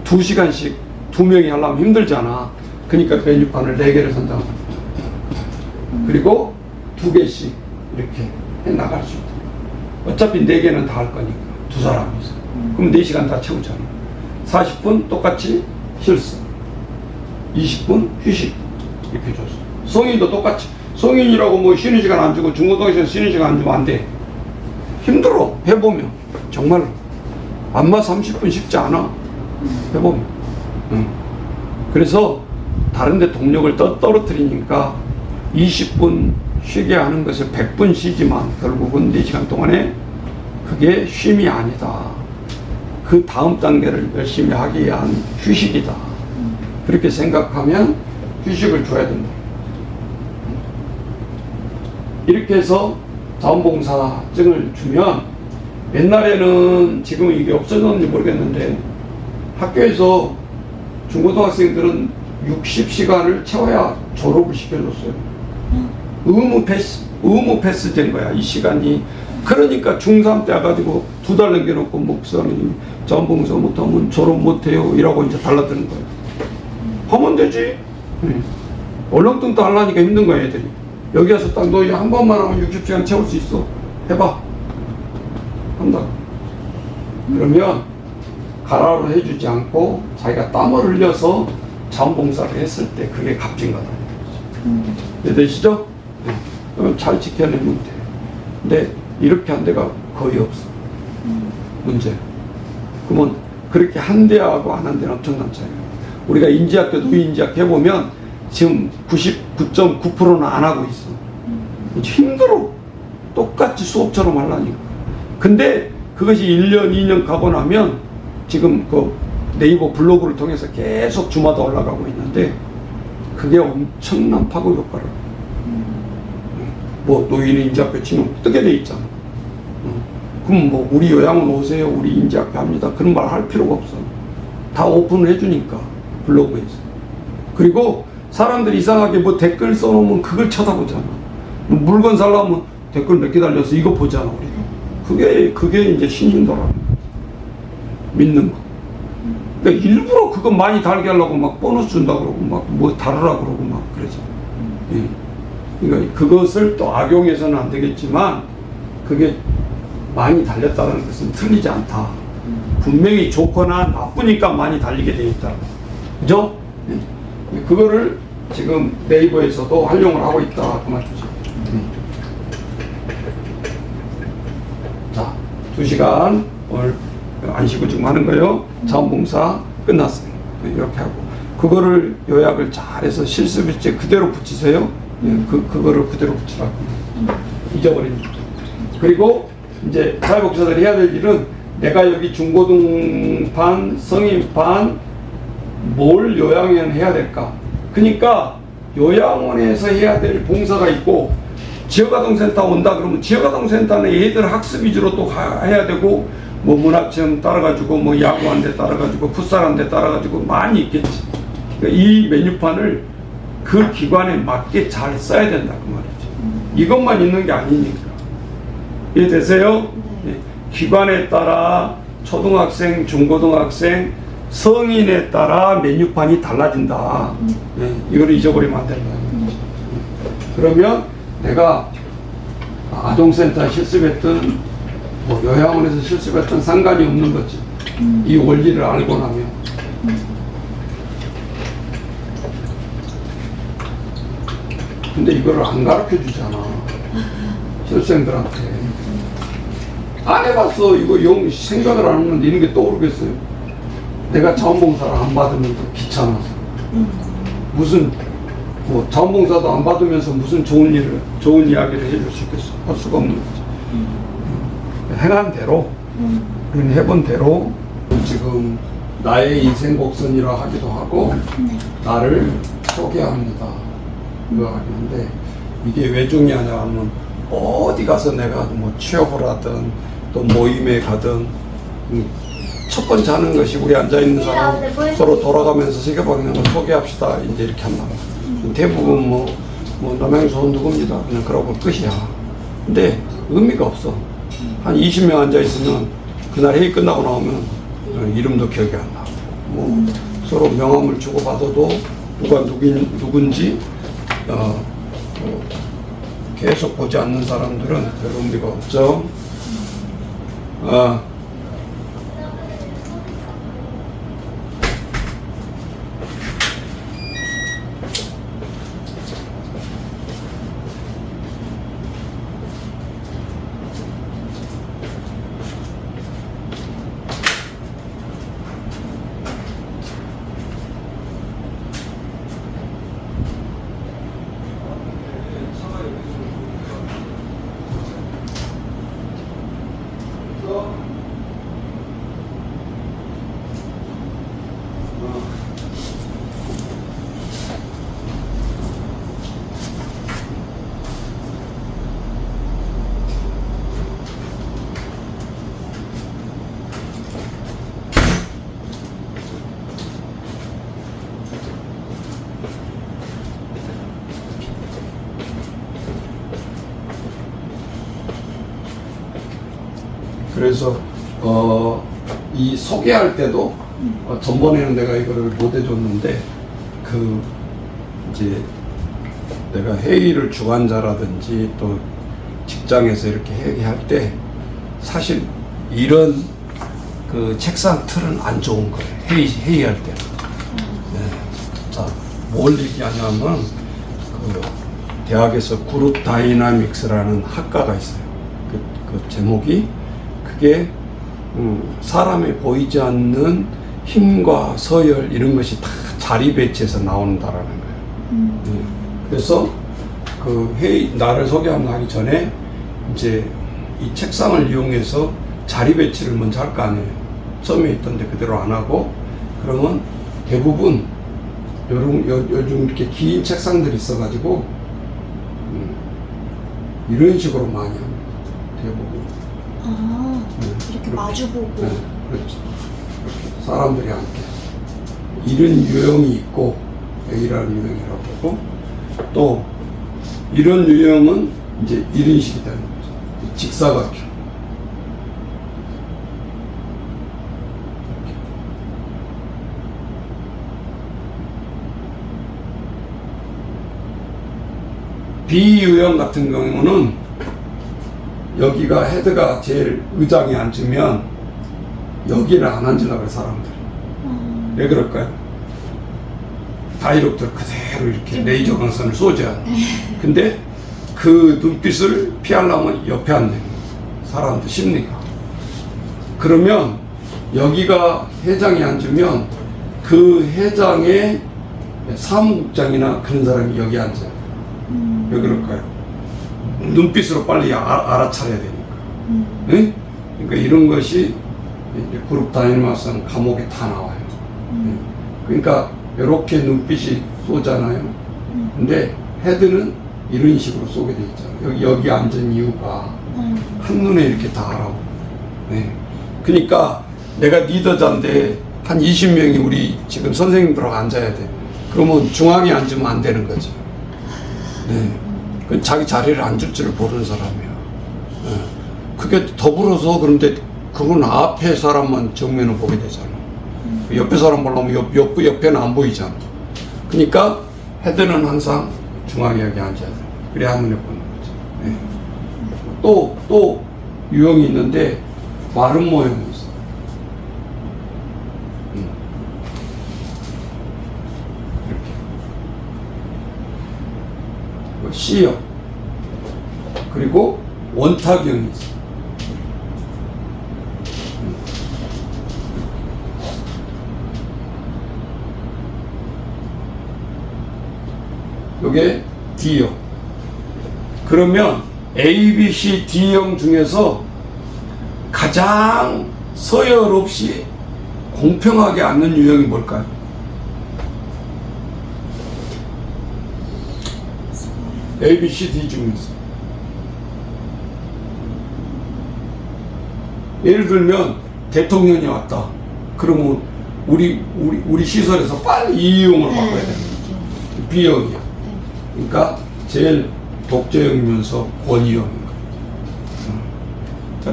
2시간씩 2명이 하려면 힘들잖아. 그러니까 메뉴판을 4개를 선정합니다. 그리고 2개씩 이렇게 해 나갈 수 있다. 어차피 4개는 다 할 거니까 2사람이서. 그럼 4시간 다 채우잖아. 40분 똑같이 실습, 20분 휴식 이렇게 줬어. 성인도 똑같이. 성인이라고 뭐 쉬는 시간 안 주고 중고등학생 쉬는 시간 안 주면 안 돼. 힘들어. 해보면 정말로. 안마 30분 쉽지 않아. 해보면. 그래서 다른데 동력을 떨어뜨리니까 20분 쉬게 하는 것을 100분 쉬지만 결국은 4시간 동안에 그게 쉼이 아니다. 그 다음 단계를 열심히 하기 위한 휴식이다. 그렇게 생각하면 휴식을 줘야 된다. 이렇게 해서 자원봉사증을 주면 옛날에는 지금은 이게 없어졌는지 모르겠는데 학교에서 중고등학생들은 60시간을 채워야 졸업을 시켜줬어요. 의무 패스된 거야, 이 시간이. 그러니까 중3 때 와가지고 2달 남겨놓고 목사님 자원봉사 못하면 졸업 못해요 이라고 이제 달라드는 거예요. 하면 되지. 얼렁뚱땅 하려니까 힘든 거야, 애들이. 여기 와서 딱 너 한 번만 하면 60시간 채울 수 있어. 해봐. 한다. 그러면 가라로 해주지 않고 자기가 땀을 흘려서 자원봉사를 했을 때 그게 값진 거다. 이해되시죠? 네. 그럼 잘 지켜내면 돼. 근데 이렇게 한 데가 거의 없어. 문제. 그러면 그렇게 한 대하고 안 한 데는 엄청난 차이예요. 우리가 인지학교, 노인지학 해보면 지금 99.9%는 안 하고 있어. 힘들어. 똑같이 수업처럼 하려니까. 근데 그것이 1년, 2년 가고 나면 지금 그 네이버 블로그를 통해서 계속 주마다 올라가고 있는데 그게 엄청난 파급 효과를. 뭐 노인의 인지학교 치면 뜨게 돼 있잖아. 그럼 뭐 우리 요양원 오세요, 우리 인지학교 합니다. 그런 말 할 필요가 없어. 다 오픈을 해주니까 블로그에서. 그리고 사람들이 이상하게 뭐 댓글 써놓으면 그걸 쳐다보잖아. 물건 살려면 댓글 몇 개 달려서 이거 보잖아, 우리가. 그게 이제 신인도라는 거. 믿는 거. 그러니까 일부러 그거 많이 달게 하려고 막 보너스 준다 그러고 막 뭐 다르라 그러고 막 그러잖아. 예. 그러니까 그것을 또 악용해서는 안 되겠지만 그게 많이 달렸다는 것은 틀리지 않다. 분명히 좋거나 나쁘니까 많이 달리게 돼 있다. 그죠? 네. 그거를 지금 네이버에서도 활용을 하고 있다. 그 말이죠. 자, 2시간 오늘 안 쉬고 지금 하는 거예요. 자원봉사 끝났어요. 이렇게 하고. 그거를 요약을 잘해서 실습일지 그대로 붙이세요. 그거를 그대로 붙이라고. 잊어버립니다. 그리고 이제 사회복지사들이 해야 될 일은 내가 여기 중고등반, 성인반 뭘 요양원 해야 될까? 그러니까 요양원에서 해야 될 봉사가 있고 지역아동센터 온다 그러면 지역아동센터는 애들 학습 위주로 또 해야 되고 뭐 문화체험 따라가지고 뭐 야구한 데 따라가지고 풋살한 데 따라가지고 많이 있겠지. 그러니까 이 메뉴판을 그 기관에 맞게 잘 써야 된다 그 말이죠. 이것만 있는 게 아니니까. 이해되세요? 네. 기관에 따라 초등학생, 중고등학생, 성인에 따라 메뉴판이 달라진다. 네. 이걸 잊어버리면 안 된다. 그러면 내가 아동센터 실습했던 뭐 요양원에서 실습했던 상관이 없는 거지. 이 원리를 알고 나면. 근데 이거를 안 가르쳐 주잖아. 실생들한테. 안 해봤어. 이거 생각을 안 하는데 이런 게 떠오르겠어요. 내가 자원봉사를 안 받으면 또 귀찮아서. 무슨 뭐 자원봉사도 안 받으면서 무슨 좋은 이야기를 해줄 수 있겠어. 할 수가 없는 거지. 행한 대로, 해본 대로 지금 나의 인생 곡선이라 하기도 하고 나를 소개합니다. 그거 하는데 이게 왜 중요하냐 하면 어디 가서 내가 뭐 취업을 하든 또 모임에 가든 첫 번째 하는 것이 우리 앉아있는 사람 서로 돌아가면서 세계방향을 소개합시다. 이제 이렇게 한다. 대부분 뭐 남양수 누굽니다. 그냥 그러고 끝이야. 근데 의미가 없어. 한 20명 앉아있으면 그날 회의 끝나고 나오면 이름도 기억이 안 나고 뭐 서로 명함을 주고받아도 누가 누군지 계속 보지 않는 사람들은 별 의미가 없죠. 그래서 이 소개할 때도 전번에는 내가 이거를 못 해줬는데 이제 내가 회의를 주관자라든지 또 직장에서 이렇게 회의할 때 사실 이런 그 책상 틀은 안 좋은 거예요. 회의할 때. 네. 자, 뭘 얘기하냐면 그 대학에서 그룹 다이나믹스라는 학과가 있어요. 그 제목이 그게 사람이 보이지 않는 힘과 서열 이런 것이 다 자리 배치해서 나온다라는 거예요. 그래서 그 나를 소개하기 전에 이제 이 책상을 이용해서 자리 배치를 먼저 할 거 아니에요. 처음에 있던데 그대로 안 하고 그러면 대부분 요즘 이렇게 긴 책상들이 있어가지고 이런 식으로 많이 합니다. 대부분. 이렇게 마주보고. 네, 그렇죠. 사람들이 함께 이런 유형이 있고 A라는 유형이라고 하고 또 이런 유형은 이제 이런 식이 되는 거죠. 직사각형. B유형 같은 경우는 여기가 헤드가 제일 의장에 앉으면 여기를 안 앉으려고 해요, 사람들. 왜 그럴까요? 다이렉트를 그대로 이렇게 레이저 광선을 쏘죠. 근데 그 눈빛을 피하려면 옆에 앉는 거예요. 사람들 심리가. 그러면 여기가 회장이 앉으면 그 회장의 사무국장이나 그런 사람이 여기 앉아요. 왜 그럴까요? 눈빛으로 빨리 알아차려야 되니까. 응? 그러니까 이런 것이 이제 그룹 다니면서 감옥에 다 나와요. 그러니까 이렇게 눈빛이 쏘잖아요. 근데 헤드는 이런 식으로 쏘게 돼 있잖아요. 여기 앉은 이유가 한눈에 이렇게 다 알아보고. 네. 그러니까 내가 리더자인데 한 20명이 우리 지금 선생님들하고 앉아야 돼. 그러면 중앙에 앉으면 안 되는 거죠. 네. 자기 자리를 앉을 줄을 모르는 사람이야. 네. 그게 더불어서 그런데 그건 앞에 사람만 정면을 보게 되잖아. 옆에 사람 보려면 옆에는 안 보이잖아. 그러니까 헤드는 항상 중앙에 여기 앉아야 돼. 그래 한눈에 보는 거지. 네. 또 유형이 있는데 마른 모형이 있어. 이렇게. C형. 그리고 원탁형이 있어. 요게 D형. 그러면 A, B, C, D형 중에서 가장 서열 없이 공평하게 앉는 유형이 뭘까요? A, B, C, D 중에서. 예를 들면 대통령이 왔다. 그러면 우리 시설에서 빨리 이 유형을 바꿔야 되는 거죠. B형이야. 그러니까 제일 독재형이면서 권위형인 거예요.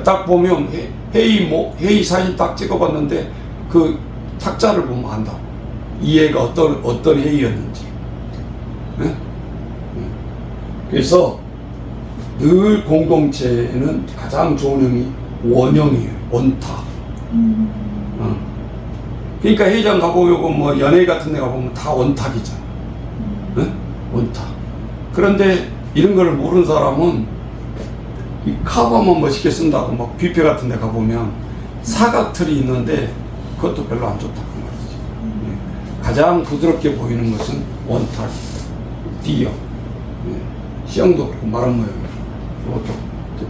딱 보면 회의 사진 딱 찍어봤는데 그 탁자를 보면 안다. 이 애가 어떤 회의였는지. 네? 그래서 늘 공동체에는 가장 좋은 형이 원형이에요. 원탁. 그러니까 회의장 가보면 뭐 연예인 같은 데 가보면 다 원탁이잖아. 네? 원탁. 그런데 이런 걸 모르는 사람은 이 카바만 멋있게 쓴다고 막 뷔페 같은 데 가보면 사각틀이 있는데 그것도 별로 안 좋다고 말이지. 가장 부드럽게 보이는 것은 원탁, D형. C형도 그렇고 마른 모형이고 그것도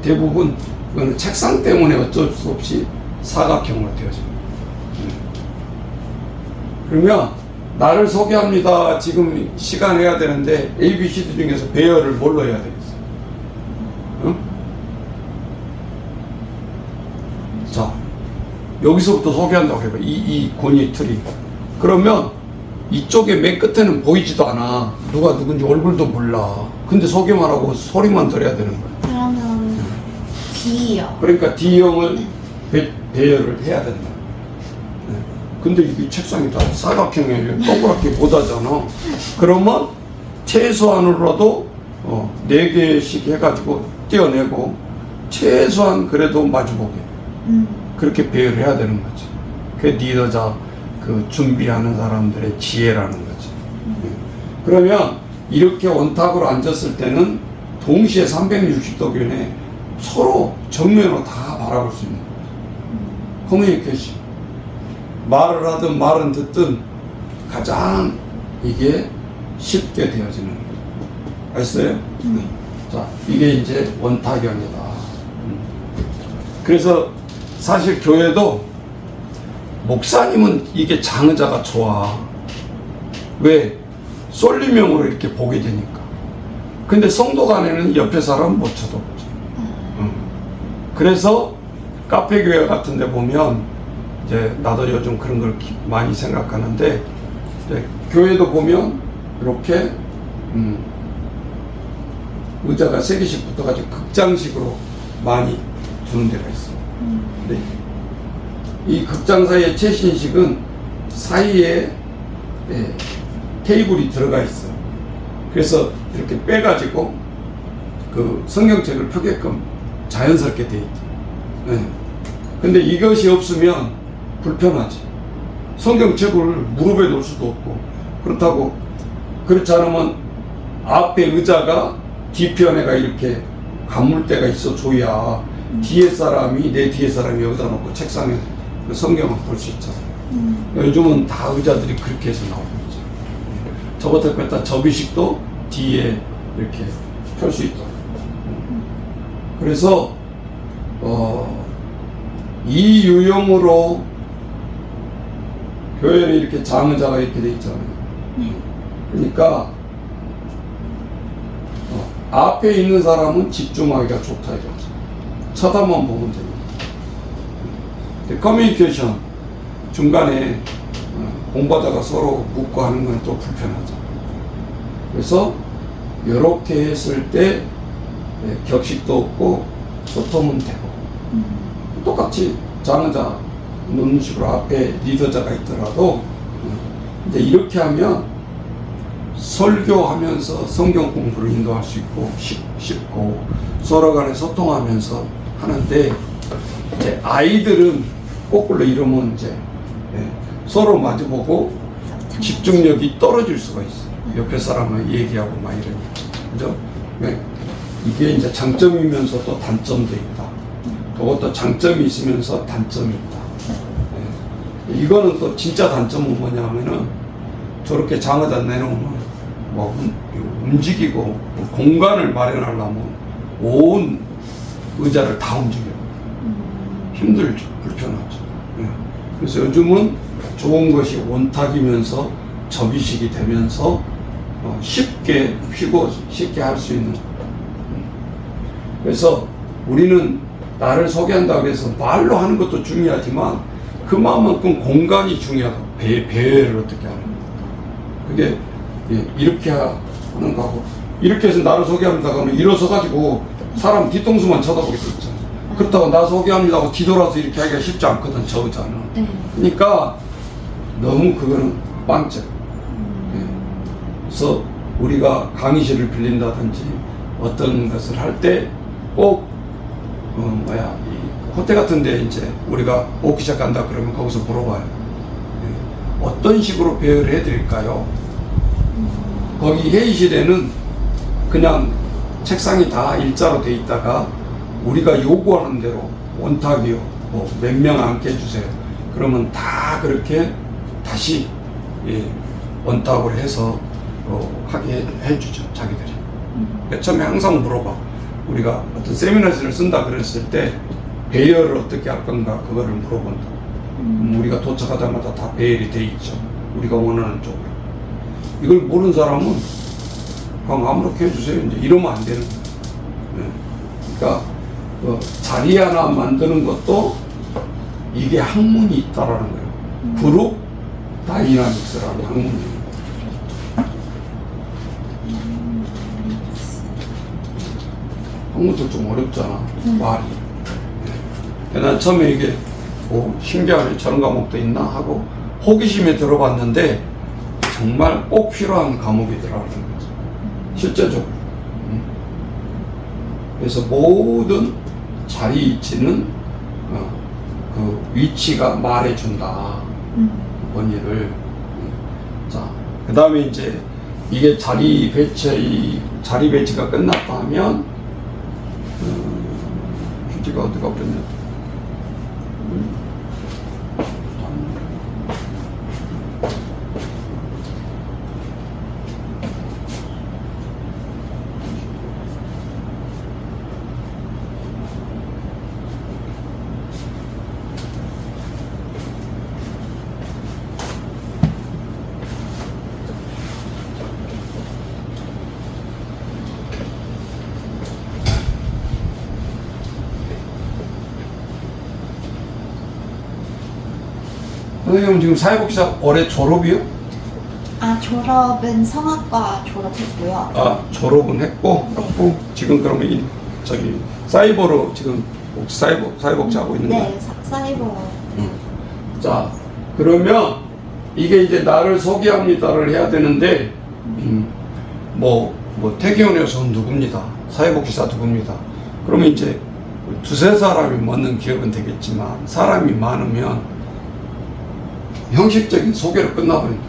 대부분 그거는 책상 때문에 어쩔 수 없이 사각형으로 되어집니다. 그러면 나를 소개합니다. 지금 시간 해야 되는데 A, B, C, D 중에서 배열을 뭘로 해야 되겠어요? 응? 자, 여기서부터 소개한다고 해봐. 이 권위 틀이. 그러면 이쪽에 맨 끝에는 보이지도 않아. 누가 누군지 얼굴도 몰라. 근데 소개만 하고 소리만 들어야 되는 거야. 그러면 D요. 그러니까 D형을 배열을 해야 된다. 네. 근데 이게 책상이 다 사각형이에요. 동그랗게 못 하잖아. 그러면 최소한으로라도 4개씩 해가지고 떼어내고 최소한 그래도 마주보게 그렇게 배열을 해야 되는 거지. 그게 리더자 그 준비하는 사람들의 지혜라는 거지. 그러면 이렇게 원탁으로 앉았을 때는 동시에 360도균에 서로 정면으로 다 바라볼 수 있는 거지. 커뮤니케이션. 말을 하든 말은 듣든 가장 이게 쉽게 되어지는 거죠. 알았어요? 자, 이게 이제 원탁형이다. 그래서 사실 교회도 목사님은 이게 장의자가 좋아. 왜? 솔리명으로 이렇게 보게 되니까. 근데 성도 간에는 옆에 사람 못 쳐다보지. 그래서 카페 교회 같은 데 보면 이제 나도 요즘 그런 걸 많이 생각하는데 이제 교회도 보면 이렇게 의자가 3개씩 붙어가지고 극장식으로 많이 두는 데가 있어요. 근데 이 극장 사이의 최신식은 사이에 테이블이 들어가 있어요. 그래서 이렇게 빼가지고 그 성경책을 펴게끔 자연스럽게 돼 있죠. 근데 이것이 없으면 불편하지. 성경책을 무릎에 놓을 수도 없고, 그렇다고 그렇지 않으면 앞에 의자가 뒤편에가 이렇게 가물대가 있어 줘야 뒤에 사람이, 내 뒤에 사람이 여기다 놓고 책상에 그 성경을 볼 수 있잖아. 요즘은 다 의자들이 그렇게 해서 나오고 있죠. 저부터 뺐다 접이식도 뒤에 이렇게 펼 수 있다. 그래서 이 유형으로 교회는 이렇게 장의자가 이렇게 돼 있잖아요. 그러니까 앞에 있는 사람은 집중하기가 좋다 이거지. 쳐다만 보면 됩니다. 커뮤니케이션 중간에 공부하다가 서로 묻고 하는 건 또 불편하죠. 그래서 이렇게 했을 때 격식도 없고 소통은 되고, 똑같이 장의자 놓는 식으로 앞에 리더자가 있더라도 이제 이렇게 하면 설교하면서 성경 공부를 인도할 수 있고 쉽고 서로 간에 소통하면서 하는데, 이제 아이들은 거꾸로 이러면 이제 서로 마주보고 집중력이 떨어질 수가 있어요. 옆에 사람을 얘기하고 막 이러니까. 그죠? 이게 이제 장점이면서도 단점도 있다. 그것도 장점이 있으면서 단점이 있다. 이거는 또 진짜 단점은 뭐냐면은 저렇게 장의자 내놓으면 뭐 움직이고 공간을 마련하려면 온 의자를 다 움직여요. 힘들죠. 불편하죠. 그래서 요즘은 좋은 것이 원탁이면서 접이식이 되면서 쉽게 펴고 쉽게 할 수 있는. 그래서 우리는 나를 소개한다고 해서 말로 하는 것도 중요하지만 그만큼 공간이 중요하다. 배를 어떻게 하는 거. 그게 이렇게 하는 거하고, 이렇게 해서 나를 소개합니다 하면 일어서 가지고 사람 뒤통수만 쳐다보게 되잖아. 그렇다고 나 소개합니다 하고 뒤돌아서 이렇게 하기가 쉽지 않거든, 저 의자는. 그러니까 너무 그거는 빵점. 그래서 우리가 강의실을 빌린다든지 어떤 것을 할 때 꼭 이 호텔 같은 데 이제 우리가 오기 시작한다 그러면 거기서 물어봐요. 어떤 식으로 배열을 해드릴까요? 거기 회의실에는 그냥 책상이 다 일자로 돼 있다가 우리가 요구하는 대로 원탁이요, 뭐 몇 명 앉게 해주세요. 그러면 다 그렇게 다시 원탁을 해서 하게 해주죠, 자기들이. 처음에 항상 물어봐. 우리가 어떤 세미나실을 쓴다 그랬을 때 배열을 어떻게 할 건가 그거를 물어본다. 우리가 도착하자마자 다 배열이 돼 있죠. 우리가 원하는 쪽으로. 이걸 모르는 사람은 그냥 아무렇게 해주세요. 이제 이러면 안 되는 거예요. 그러니까 자리 하나 만드는 것도 이게 학문이 있다라는 거예요. 그룹 다이나믹스라는 학문이 있는 거예요. 학문도 좀 어렵잖아, 말이. 난 처음에 이게 신기하네, 저런 과목도 있나 하고 호기심에 들어봤는데 정말 꼭 필요한 과목이더라고요. 실제적으로. 그래서 모든 자리 위치는 그 위치가 말해준다. 원리를. 자, 그 다음에 이제 이게 자리 배치가 끝났다 하면 휴지가 어디 가버렸냐. 선생님은 지금 사회복지사 올해 졸업이요? 졸업은 성악과 졸업했고요. 졸업은 했고, 지금 그러면 저기 사이버로 지금 사회복지 하고 있는 거예요? 네, 사이버. 자, 그러면 이게 이제 나를 소개합니다를 해야 되는데, 태기원 여사는 누굽니다. 사회복지사 누굽니다. 그러면 이제 두세 사람이 먹는 기업은 되겠지만, 사람이 많으면 형식적인 소개로 끝나버린다.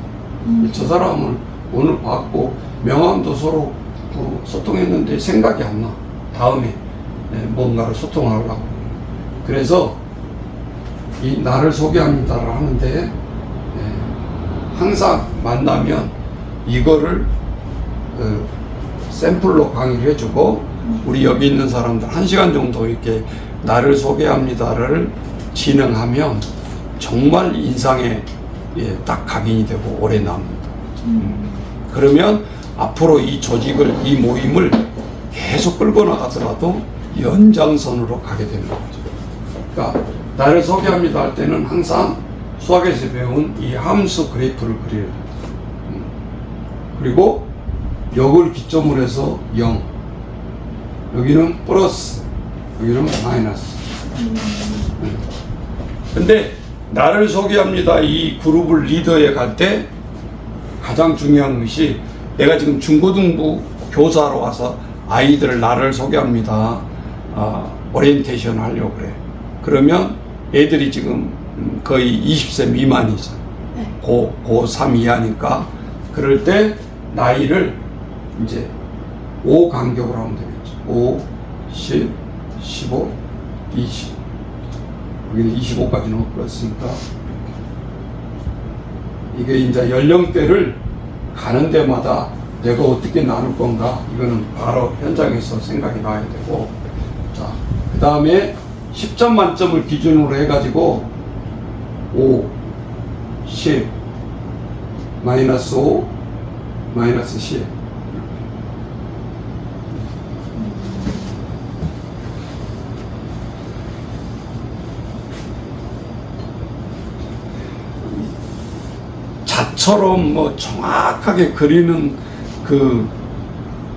저 사람을 오늘 봤고 명함도 서로 소통했는데 생각이 안 나. 다음에 뭔가를 소통하려고. 그래서 이 나를 소개합니다를 하는데 항상 만나면 이거를 샘플로 강의를 해주고 우리 여기 있는 사람들 1시간 정도 이렇게 나를 소개합니다를 진행하면 정말 인상에 딱 각인이 되고 오래 남는다. 그러면 앞으로 이 조직을, 이 모임을 계속 끌고 나가더라도 연장선으로 가게 되는 거죠. 그러니까 나를 소개합니다 할 때는 항상 수학에서 배운 이 함수 그래프를 그려요. 그리고 역을 기점으로 해서 0, 여기는 플러스, 여기는 마이너스. 근데 나를 소개합니다 이 그룹을 리더에 갈 때 가장 중요한 것이 내가 지금 중고등부 교사로 와서 아이들을 나를 소개합니다 오리엔테이션 하려고 그래. 그러면 애들이 지금 거의 20세 미만이죠. 고3 이하니까 그럴 때 나이를 이제 5 간격으로 하면 되겠죠. 5, 10, 15, 20. 여기는 25까지는 없었으니까 이게 이제 연령대를 가는 데마다 내가 어떻게 나눌 건가 이거는 바로 현장에서 생각이 나야 되고, 자, 그 다음에 10점 만점을 기준으로 해가지고 5, 10, 마이너스 5, 마이너스 10 자처럼 정확하게 그리는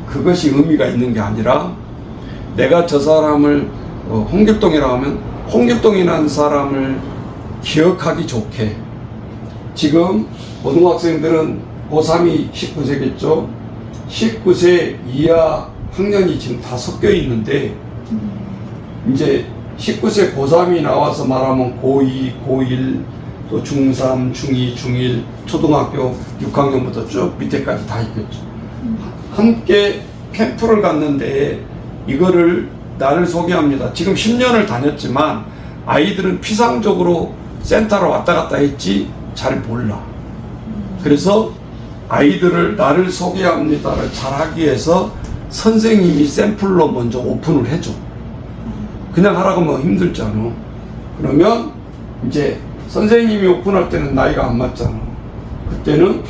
그것이 의미가 있는 게 아니라 내가 저 사람을 홍길동이라고 하면 홍길동이라는 사람을 기억하기 좋게, 지금 고등학생들은 고3이 19세겠죠. 19세 이하 학년이 지금 다 섞여 있는데 이제 19세 고3이 나와서 말하면 고2, 고1 또 중3, 중2, 중1, 초등학교 6학년부터 쭉 밑에까지 다 있겠죠. 함께 캠프를 갔는데 이거를 나를 소개합니다. 지금 10년을 다녔지만 아이들은 피상적으로 센터로 왔다 갔다 했지 잘 몰라. 그래서 아이들을 나를 소개합니다를 잘하기 위해서 선생님이 샘플로 먼저 오픈을 해줘. 그냥 하라고 하면 힘들잖아. 그러면 이제 선생님이 오픈할 때는 나이가 안 맞잖아. 그때는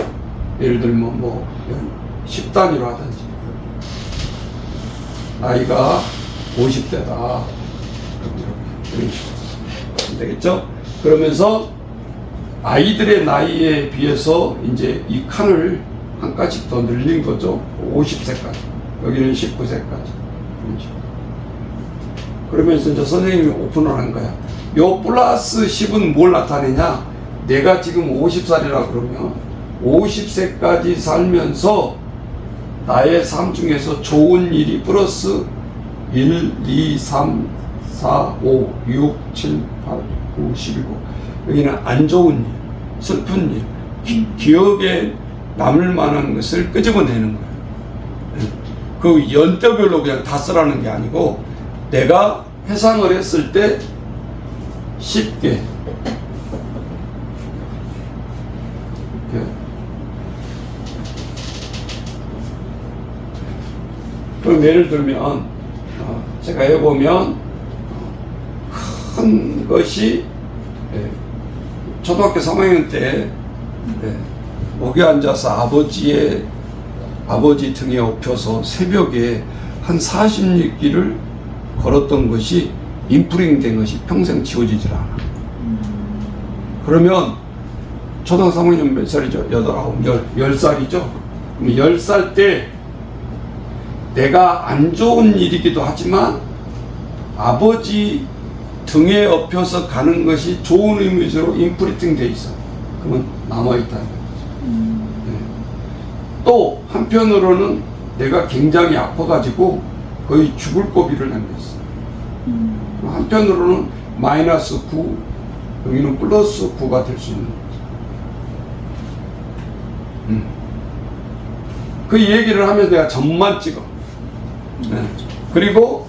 예를 들면 10단위로 하든지 나이가 50대다. 이렇게 되겠죠? 그러면서 아이들의 나이에 비해서 이제 이 칸을 한 가지 더 늘린 거죠. 50세까지. 여기는 19세까지. 그러면서 이제 선생님이 오픈을 한 거야. 요 플러스 10은 뭘 나타내냐? 내가 지금 50살이라 그러면 50세까지 살면서 나의 삶 중에서 좋은 일이 플러스 1, 2, 3, 4, 5, 6, 7, 8, 9, 10이고 여기는 안 좋은 일, 슬픈 일, 기억에 남을 만한 것을 끄집어내는 거예요. 그 연대별로 그냥 다 쓰라는 게 아니고 내가 회상을 했을 때 쉽게 이렇게 그럼 예를 들면 제가 해보면 큰 것이 초등학교 3학년 때 목에 앉아서 아버지 등에 업혀서 새벽에 한 46기를 걸었던 것이 인프링 된 것이 평생 지워지질 않아. 그러면 초등학교 3학년 몇 살이죠? 8, 9, 10살이죠? 그럼 10살 때 내가 안 좋은 일이기도 하지만 아버지 등에 업혀서 가는 것이 좋은 이미지로 인프리팅 돼 있어. 그러면 남아있다는 거지. 또 한편으로는 내가 굉장히 아파가지고 거의 죽을 고비를 남겼어. 한편으로는 마이너스 9, 여기는 플러스 9가 될 수 있는 거지. 그 얘기를 하면서 내가 점만 찍어. 그리고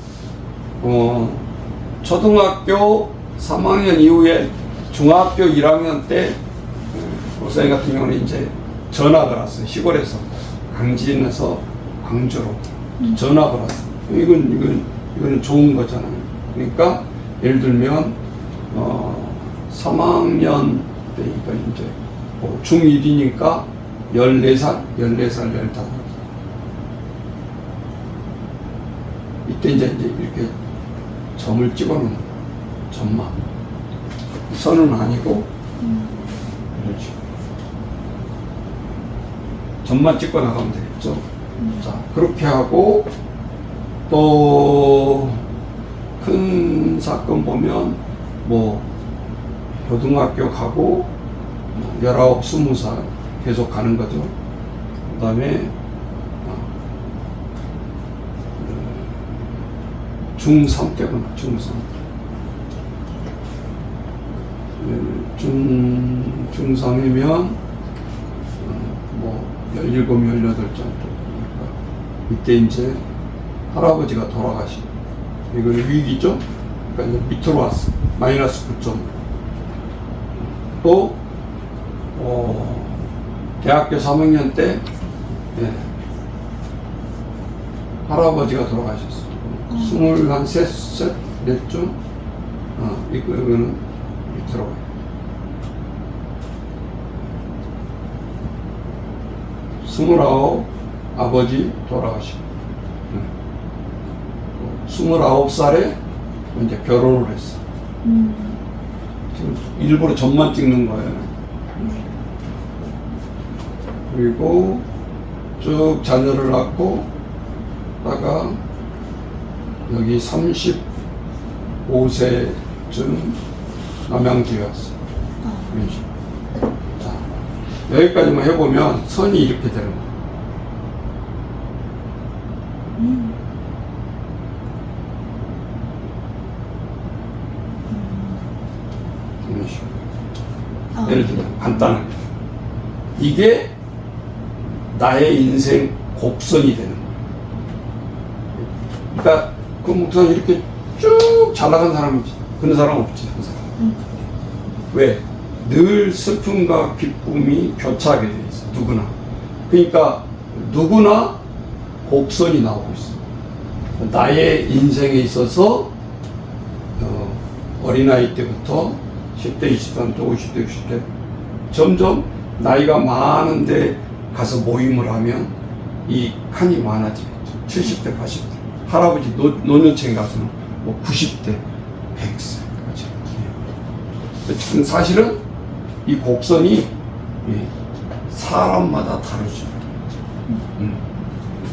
초등학교 3학년 이후에 중학교 1학년 때 목사님 같은 경우는 이제 전학을 왔어요. 시골에서 강진에서 광주로 전학을 왔어요. 이건 좋은 거잖아요. 그러니까 예를 들면 3학년 때 이거 이제 중1이니까 14살, 15. 이때 이제 이렇게 점을 찍어놓는 거예요. 점만. 선은 아니고 이런 식으로. 점만 찍고 나가면 되겠죠. 자, 그렇게 하고 또 큰 사건 보면 뭐 고등학교 가고 19, 20살 계속 가는 거죠. 그 다음에 중3 때구나. 중3 중3이면 뭐 17, 18 정도. 이때 이제 할아버지가 돌아가시고 이거는 위기죠. 그러니까 이제 밑으로 왔어. 마이너스 9점. 또 대학교 3학년 때 할아버지가 돌아가셨어. 23셋, 넷쯤? 이거는 밑으로 가요. 29, 아버지 돌아가시고. 29살에 이제 결혼을 했어. 지금 일부러 점만 찍는 거예요. 그리고 쭉 자녀를 낳고, 다가 여기 35세쯤 남양주에 왔어. 이런 식으로. 자, 여기까지만 해보면 선이 이렇게 되는 거야. 이런 식으로. 예를 들면 간단하게. 이게 나의 인생 곡선이 되는 거야. 그러니까 그 목사는 이렇게 쭉 잘 나간 사람이지. 그런 사람 없지, 항상. 왜? 늘 슬픔과 기쁨이 교차하게 돼 있어, 누구나. 그러니까 누구나 곡선이 나오고 있어. 나의 인생에 있어서 어린아이 때부터 10대, 20대, 또 50대, 60대 점점 나이가 많은데 가서 모임을 하면 이 칸이 많아지겠죠. 70대, 80대. 할아버지 노년층에 가서는 뭐 90대, 100세까지. 지금 사실은 이 곡선이 사람마다 다르죠.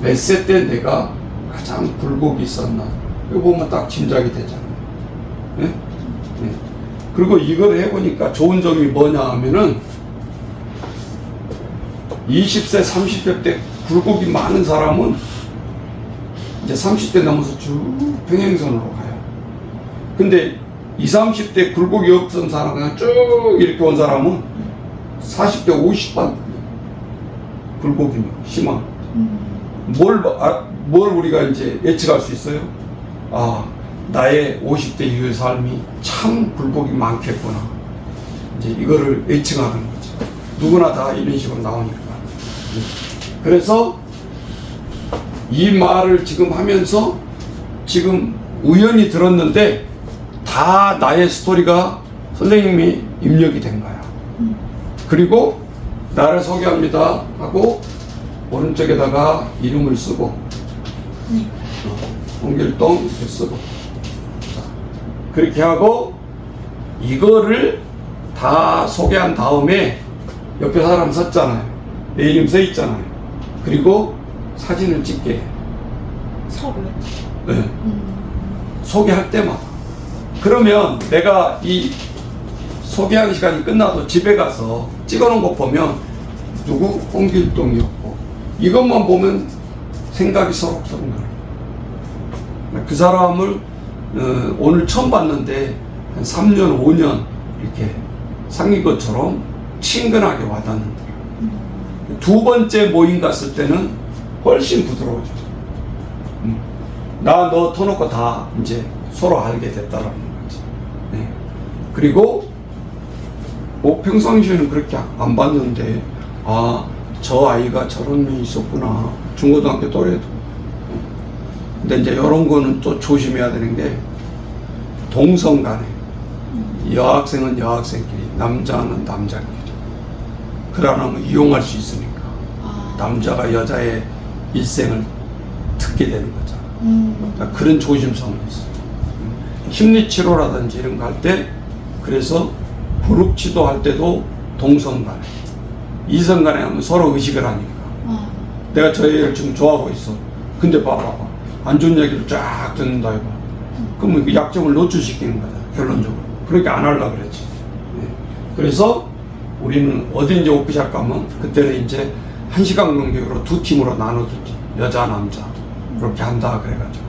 몇 세 때 내가 가장 굴곡이 있었나, 이거 보면 딱 짐작이 되잖아요. 예? 예. 그리고 이걸 해보니까 좋은 점이 뭐냐 하면은 20세, 30대 때 굴곡이 많은 사람은 이제 30대 넘어서 쭉 평행선으로 가요. 근데 20, 30대 굴곡이 없던 사람, 그냥 쭉 이렇게 온 사람은 40대 50반 굴곡이 심한. 뭘 우리가 이제 예측할 수 있어요? 아, 나의 50대 이후의 삶이 참 굴곡이 많겠구나. 이제 이거를 예측하는 거지. 누구나 다 이런 식으로 나오니까. 그래서 이 말을 지금 하면서 지금 우연히 들었는데 다 나의 스토리가 선생님이 입력이 된 거야. 그리고 나를 소개합니다 하고 오른쪽에다가 이름을 쓰고 홍길동 이렇게 쓰고 자, 그렇게 하고 이거를 다 소개한 다음에 옆에 사람 썼잖아요. 내 이름 써 있잖아요. 그리고 사진을 찍게 해. 서로요? 네. 소개할 때마다. 그러면 내가 이 소개하는 시간이 끝나도 집에 가서 찍어놓은 거 보면 누구? 홍길동이었고 이것만 보면 생각이 서럽서럽 나요. 그 사람을 오늘 처음 봤는데 한 3년, 5년 이렇게 사귄 것처럼 친근하게 와닿는다. 두 번째 모임 갔을 때는 훨씬 부드러워져. 나 너 터놓고 다 이제 서로 알게 됐다라는 거지. 네. 그리고 뭐 평상시에는 그렇게 안 봤는데 아, 저 아이가 저런 면이 있었구나. 중고등학교 또래도. 근데 이제 이런 거는 또 조심해야 되는 게 동성 간에 여학생은 여학생끼리, 남자는 남자끼리. 그러면 이용할 수 있으니까. 남자가 여자의 일생을 듣게 되는 거잖아. 그러니까 그런 조심성이 있어. 심리치료라든지 이런 거 할 때, 그래서 그룹 치료할 때도 동성 간에, 이성 간에 하면 서로 의식을 하니까. 내가 저 애를 지금 좋아하고 있어. 근데 봐봐. 안 좋은 얘기를 쫙 듣는다 이거. 그러면 그 약점을 노출시키는 거다, 결론적으로. 그렇게 안 하려고 그랬지. 그래서 우리는 어딘지 오피셜 가면 그때는 이제 1시간 간격으로 두 팀으로 나눠두지. 여자, 남자. 그렇게 한다 그래가지고.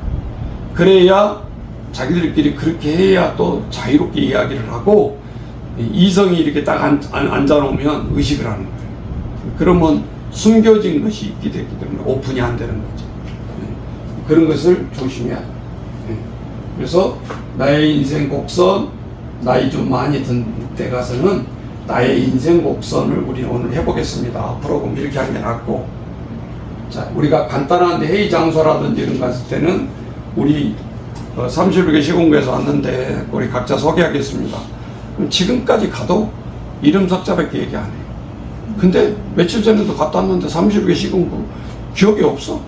그래야 자기들끼리 그렇게 해야 또 자유롭게 이야기를 하고 이성이 이렇게 딱 앉아놓으면 의식을 하는 거예요. 그러면 숨겨진 것이 있게 되기 때문에 오픈이 안 되는 거죠. 그런 것을 조심해야 돼요. 그래서 나의 인생 곡선, 나이 좀 많이 든 때 가서는 나의 인생 곡선을 우리 오늘 해보겠습니다. 프로그램 이렇게 하는 게 낫고, 자, 우리가 간단한데 회의 장소라든지 이런 거 갔을 때는 우리 30일에 시공부에서 왔는데 우리 각자 소개하겠습니다. 그럼 지금까지 가도 이름 석자밖에 얘기 안 해요. 근데 며칠 전에도 갔다 왔는데 30일에 시공부 기억이 없어.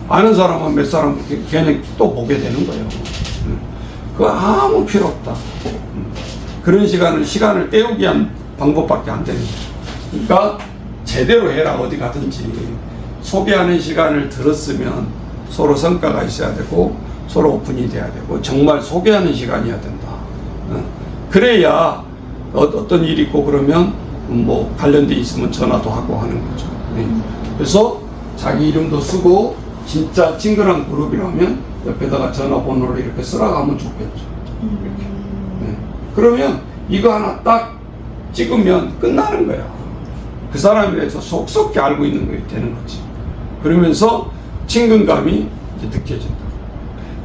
아는 사람은 몇 사람 걔는 또 보게 되는 거예요. 그거 아무 필요 없다. 그런 시간을 때우기 위한 방법밖에 안 되는 거예요. 그러니까 제대로 해라. 어디 가든지 소개하는 시간을 들었으면 서로 성과가 있어야 되고 서로 오픈이 돼야 되고 정말 소개하는 시간이어야 된다. 그래야 어떤 일이 있고 그러면 뭐 관련돼 있으면 전화도 하고 하는 거죠. 그래서 자기 이름도 쓰고 진짜 친근한 그룹이라면 옆에다가 전화번호를 이렇게 쓰라가면 좋겠죠. 이렇게. 그러면 이거 하나 딱 찍으면 끝나는 거야. 그 사람에 대해서 속속히 알고 있는 게 되는 거지. 그러면서 친근감이 이제 느껴진다.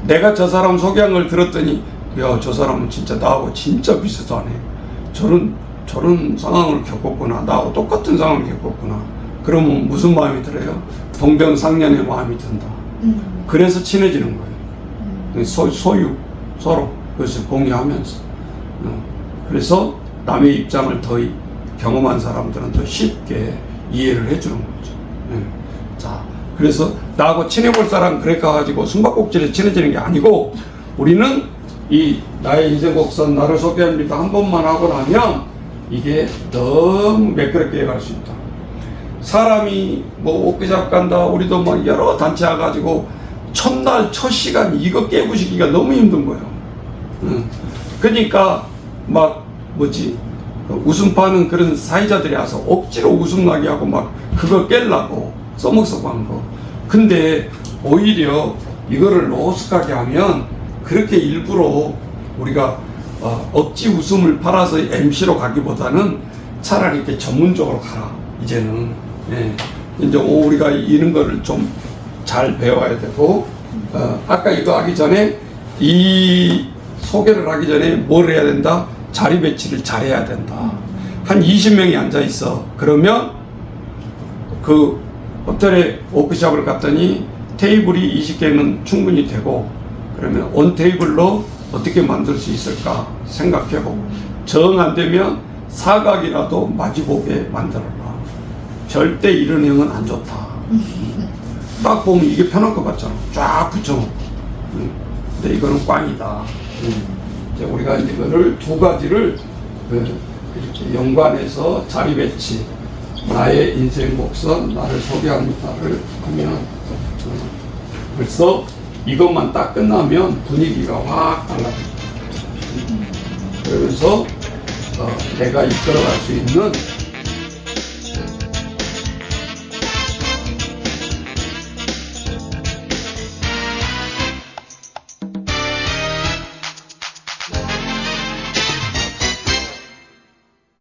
내가 저 사람 소개한 걸 들었더니 야, 저 사람은 진짜 나하고 진짜 비슷하네. 저런 상황을 겪었구나. 나하고 똑같은 상황을 겪었구나. 그러면 무슨 마음이 들어요? 동병상련의 마음이 든다. 그래서 친해지는 거예요. 서로 그것을 공유하면서. 그래서 남의 입장을 더 경험한 사람들은 더 쉽게 이해를 해주는 거죠. 자, 그래서 나하고 친해볼 사람 그래 가지고 숨바꼭질에 친해지는 게 아니고 우리는 이 나의 인생 곡선 나를 소개합니다 한 번만 하고 나면 이게 너무 매끄럽게 갈 수 있다. 사람이 뭐 워크숍 간다 우리도 뭐 여러 단체 와가지고 첫날 첫 시간 이거 깨부시기가 너무 힘든 거예요. 그러니까 막 뭐지 웃음 파는 그런 사회자들이 와서 억지로 웃음 나게 하고 막 그거 깰라고 써먹서먹한 거. 근데 오히려 이거를 로스하게 하면 그렇게 일부러 우리가 억지 웃음을 팔아서 MC로 가기보다는 차라리 이렇게 전문적으로 가라. 이제는 이제 우리가 이런 거를 좀 잘 배워야 되고 아까 이거 하기 전에 이 소개를 하기 전에 뭘 해야 된다? 자리 배치를 잘해야 된다. 한 20명이 앉아 있어. 그러면 그 호텔에 워크숍을 갔더니 테이블이 20개는 충분히 되고 그러면 온 테이블로 어떻게 만들 수 있을까 생각해보고 정 안 되면 사각이라도 마주보게 만들어라. 절대 이런 형은 안 좋다. 딱 보면 이게 편할 것 같잖아. 쫙 붙여놓고. 근데 이거는 꽝이다. 이제 우리가 이거를 두 가지를 이렇게 연관해서 자리 배치, 나의 인생 곡선, 나를 소개합니다를 하면 벌써 이것만 딱 끝나면 분위기가 확 달라집니다. 그러면서 내가 이끌어갈 수 있는